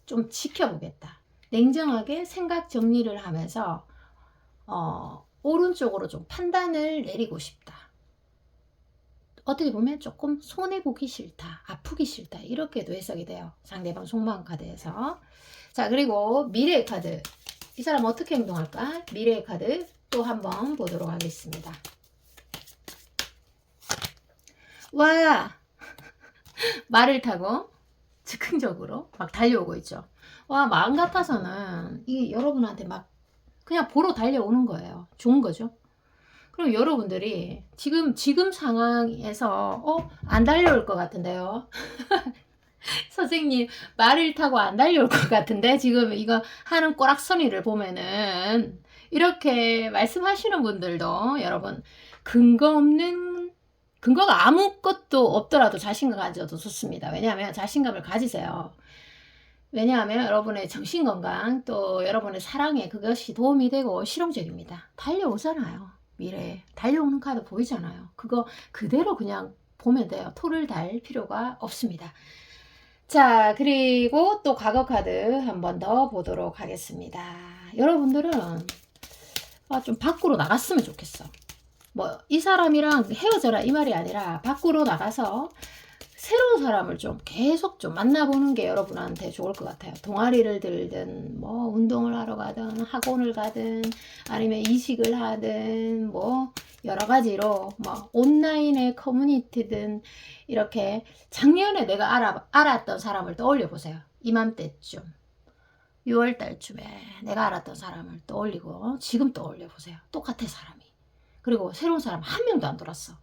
좀 지켜보겠다. 냉정하게 생각 정리를 하면서 오른쪽으로 좀 판단을 내리고 싶다. 어떻게 보면 조금 손해보기 싫다. 아프기 싫다. 이렇게도 해석이 돼요. 상대방 속마음 카드에서. 자, 그리고 미래의 카드. 이 사람 어떻게 행동할까? 미래의 카드 또 한번 보도록 하겠습니다. 와! 말을 타고 즉흥적으로 막 달려오고 있죠. 와, 마음 같아서는 이 여러분한테 막 그냥 보러 달려오는 거예요. 좋은 거죠. 그럼 여러분들이 지금 상황에서 안 달려올 것 같은데요. 선생님 말을 타고 안 달려올 것 같은데 지금 이거 하는 꼬락서니를 보면은 이렇게 말씀하시는 분들도 여러분 근거가 아무것도 없더라도 자신감 가져도 좋습니다. 왜냐하면 자신감을 가지세요. 왜냐하면 여러분의 정신건강 또 여러분의 사랑에 그것이 도움이 되고 실용적입니다. 달려오잖아요. 미래에 달려오는 카드 보이잖아요. 그거 그대로 그냥 보면 돼요. 토를 달 필요가 없습니다. 자, 그리고 또 과거 카드 한 번 더 보도록 하겠습니다. 여러분들은 좀 밖으로 나갔으면 좋겠어. 뭐 이 사람이랑 헤어져라 이 말이 아니라 밖으로 나가서 새로운 사람을 좀 계속 좀 만나보는 게 여러분한테 좋을 것 같아요. 동아리를 들든 뭐 운동을 하러 가든 학원을 가든 아니면 이식을 하든 뭐 여러 가지로 뭐 온라인의 커뮤니티든 이렇게 작년에 내가 알았던 사람을 떠올려 보세요. 이맘때쯤 6월 달쯤에 내가 알았던 사람을 떠올리고 지금 떠올려 보세요. 똑같아 사람이. 그리고 새로운 사람 한 명도 안 들었어.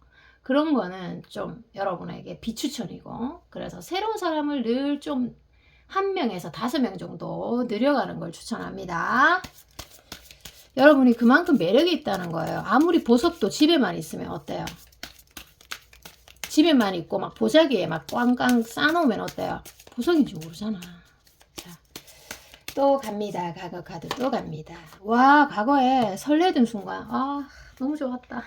그런 거는 좀 여러분에게 비추천이고 그래서 새로운 사람을 늘 좀 1명에서 5명 정도 늘려가는 걸 추천합니다. 여러분이 그만큼 매력이 있다는 거예요. 아무리 보석도 집에만 있으면 어때요? 집에만 있고 막 보자기에 막 꽝꽝 싸놓으면 어때요? 보석인지 모르잖아. 자, 또 갑니다. 과거 카드 또 갑니다. 와, 과거에 설레던 순간 너무 좋았다.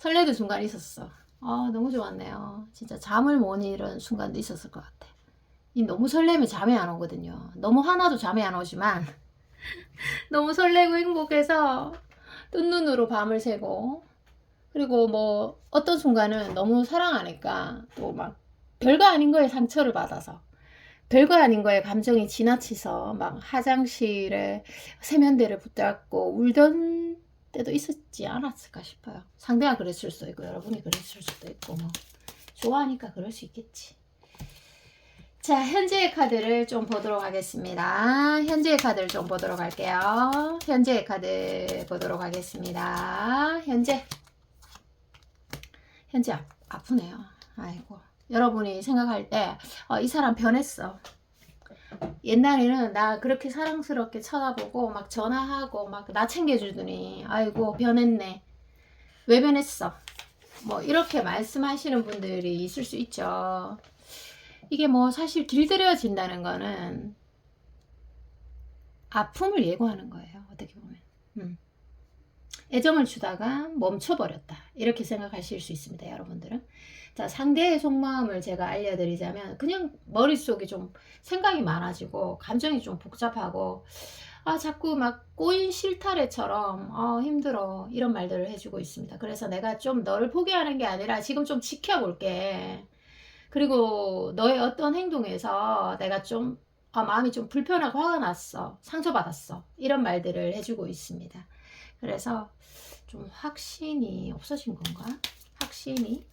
설레는 순간이 있었어. 너무 좋았네요. 진짜 잠을 못 이룬 순간도 있었을 것 같아. 너무 설레면 잠이 안 오거든요. 너무 화나도 잠이 안 오지만 너무 설레고 행복해서 뜬 눈으로 밤을 새고 그리고 뭐 어떤 순간은 너무 사랑하니까 또 막 별거 아닌 거에 상처를 받아서 별거 아닌 거에 감정이 지나치서 막 화장실에 세면대를 붙잡고 울던 때도 있었지 않았을까 싶어요. 상대가 그랬을 수도 있고 여러분이 그랬을 수도 있고 뭐 좋아하니까 그럴 수 있겠지. 자, 현재의 카드를 좀 보도록 하겠습니다. 현재의 카드를 좀 보도록 할게요. 현재의 카드 보도록 하겠습니다. 현재 아프네요. 아이고, 여러분이 생각할 때 이 사람 변했어. 옛날에는 나 그렇게 사랑스럽게 쳐다보고 막 전화하고 막 나 챙겨주더니 아이고 변했네. 왜 변했어? 뭐 이렇게 말씀하시는 분들이 있을 수 있죠. 이게 뭐 사실 길들여진다는 거는 아픔을 예고하는 거예요. 어떻게 보면 애정을 주다가 멈춰버렸다 이렇게 생각하실 수 있습니다. 여러분들은. 자, 상대의 속마음을 제가 알려드리자면 그냥 머릿속이 좀 생각이 많아지고 감정이 좀 복잡하고 자꾸 막 꼬인 실타래처럼 힘들어 이런 말들을 해주고 있습니다. 그래서 내가 좀 너를 포기하는 게 아니라 지금 좀 지켜볼게. 그리고 너의 어떤 행동에서 내가 좀 마음이 좀 불편하고 화가 났어, 상처받았어, 이런 말들을 해주고 있습니다. 그래서 좀 확신이 없어진 건가? 확신이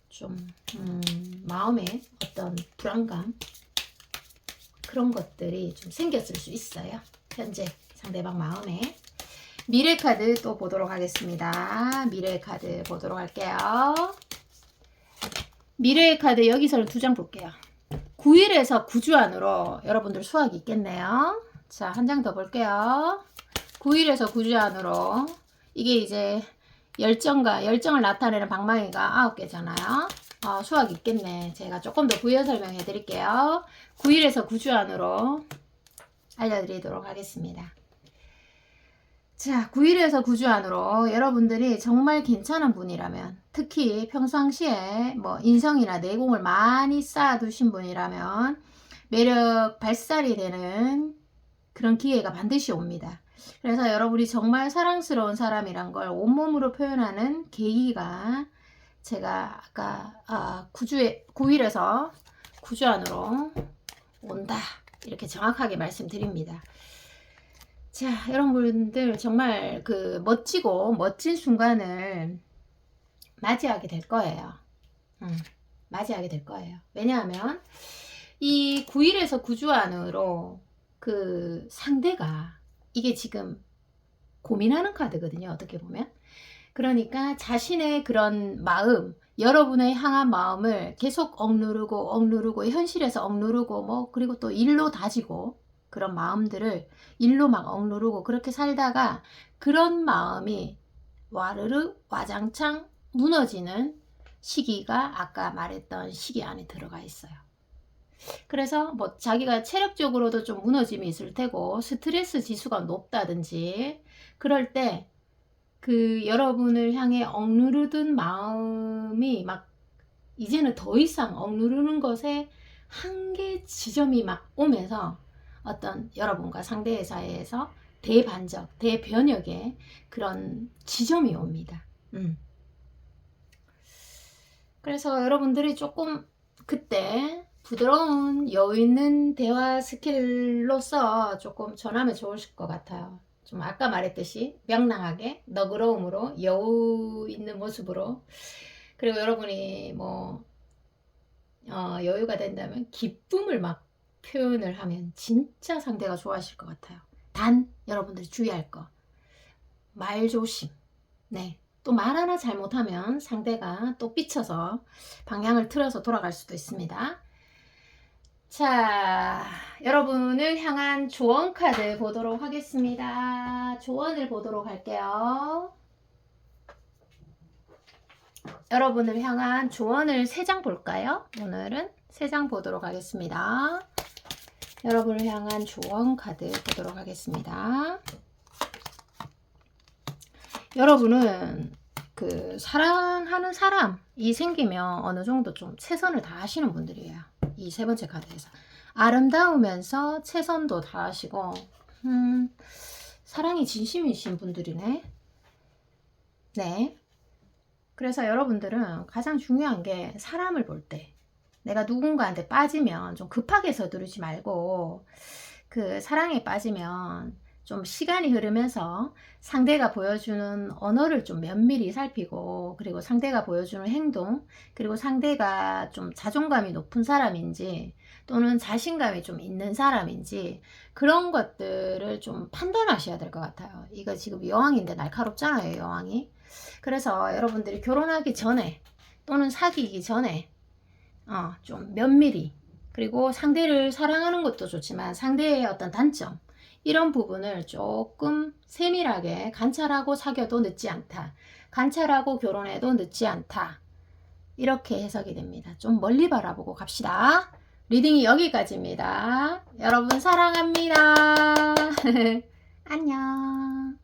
좀 마음에 어떤 불안감, 그런 것들이 좀 생겼을 수 있어요. 현재 상대방 마음에. 미래 카드 또 보도록 하겠습니다. 미래 카드 보도록 할게요. 미래의 카드 여기서는 2장 볼게요. 9일에서 9주 안으로 여러분들 수확이 있겠네요. 자, 한 장 더 볼게요. 9일에서 9주 안으로, 이게 이제 열정을 나타내는 방망이가 9개잖아요. 수확이 있겠네. 제가 조금 더 부연 설명해 드릴게요. 9일에서 9주 안으로 알려드리도록 하겠습니다. 자, 9일에서 9주 안으로 여러분들이 정말 괜찮은 분이라면, 특히 평상시에 뭐 인성이나 내공을 많이 쌓아두신 분이라면 매력 발산이 되는 그런 기회가 반드시 옵니다. 그래서 여러분이 정말 사랑스러운 사람이란 걸 온몸으로 표현하는 계기가, 제가 아까 9일에서 9주 안으로 온다, 이렇게 정확하게 말씀드립니다. 자, 여러분들 정말 그 멋지고 멋진 순간을 맞이하게 될 거예요. 맞이하게 될 거예요. 왜냐하면 이 9일에서 9주 안으로 그 상대가, 이게 지금 고민하는 카드거든요. 어떻게 보면. 그러니까 자신의 그런 마음, 여러분의 향한 마음을 계속 억누르고 현실에서 억누르고 뭐 그리고 또 일로 다지고, 그런 마음들을 일로 막 억누르고 그렇게 살다가 그런 마음이 와르르 와장창 무너지는 시기가 아까 말했던 시기 안에 들어가 있어요. 그래서 뭐 자기가 체력적으로도 좀 무너짐이 있을 테고 스트레스 지수가 높다든지, 그럴 때 그 여러분을 향해 억누르던 마음이 막 이제는 더 이상 억누르는 것에 한계 지점이 막 오면서 어떤 여러분과 상대의 사이에서 대반적, 대변역의 그런 지점이 옵니다. 그래서 여러분들이 조금 그때 부드러운 여유 있는 대화 스킬로서 조금 전하면 좋을 것 같아요. 좀 아까 말했듯이 명랑하게 너그러움으로 여유 있는 모습으로, 그리고 여러분이 뭐 여유가 된다면 기쁨을 막 표현을 하면 진짜 상대가 좋아하실 것 같아요. 단 여러분들이 주의할 거, 말조심. 네, 또 말 하나 잘못하면 상대가 또 삐쳐서 방향을 틀어서 돌아갈 수도 있습니다. 자, 여러분을 향한 조언 카드 보도록 하겠습니다. 조언을 보도록 할게요. 여러분을 향한 조언을 3장 볼까요? 오늘은 3장 보도록 하겠습니다. 여러분을 향한 조언 카드 보도록 하겠습니다. 여러분은 그 사랑하는 사람이 생기면 어느 정도 좀 최선을 다하시는 분들이에요. 이 3번째 카드에서 아름다우면서 최선도 다하시고 사랑이 진심이신 분들이네. 네. 그래서 여러분들은 가장 중요한 게, 사람을 볼 때 내가 누군가한테 빠지면 좀 급하게 서두르지 말고, 그 사랑에 빠지면 좀 시간이 흐르면서 상대가 보여주는 언어를 좀 면밀히 살피고, 그리고 상대가 보여주는 행동, 그리고 상대가 좀 자존감이 높은 사람인지 또는 자신감이 좀 있는 사람인지, 그런 것들을 좀 판단하셔야 될 것 같아요. 이거 지금 여왕인데 날카롭잖아요, 여왕이. 그래서 여러분들이 결혼하기 전에 또는 사귀기 전에 좀 면밀히, 그리고 상대를 사랑하는 것도 좋지만 상대의 어떤 단점, 이런 부분을 조금 세밀하게 관찰하고 사귀어도 늦지 않다, 관찰하고 결혼해도 늦지 않다, 이렇게 해석이 됩니다. 좀 멀리 바라보고 갑시다. 리딩이 여기까지입니다. 여러분 사랑합니다. 안녕.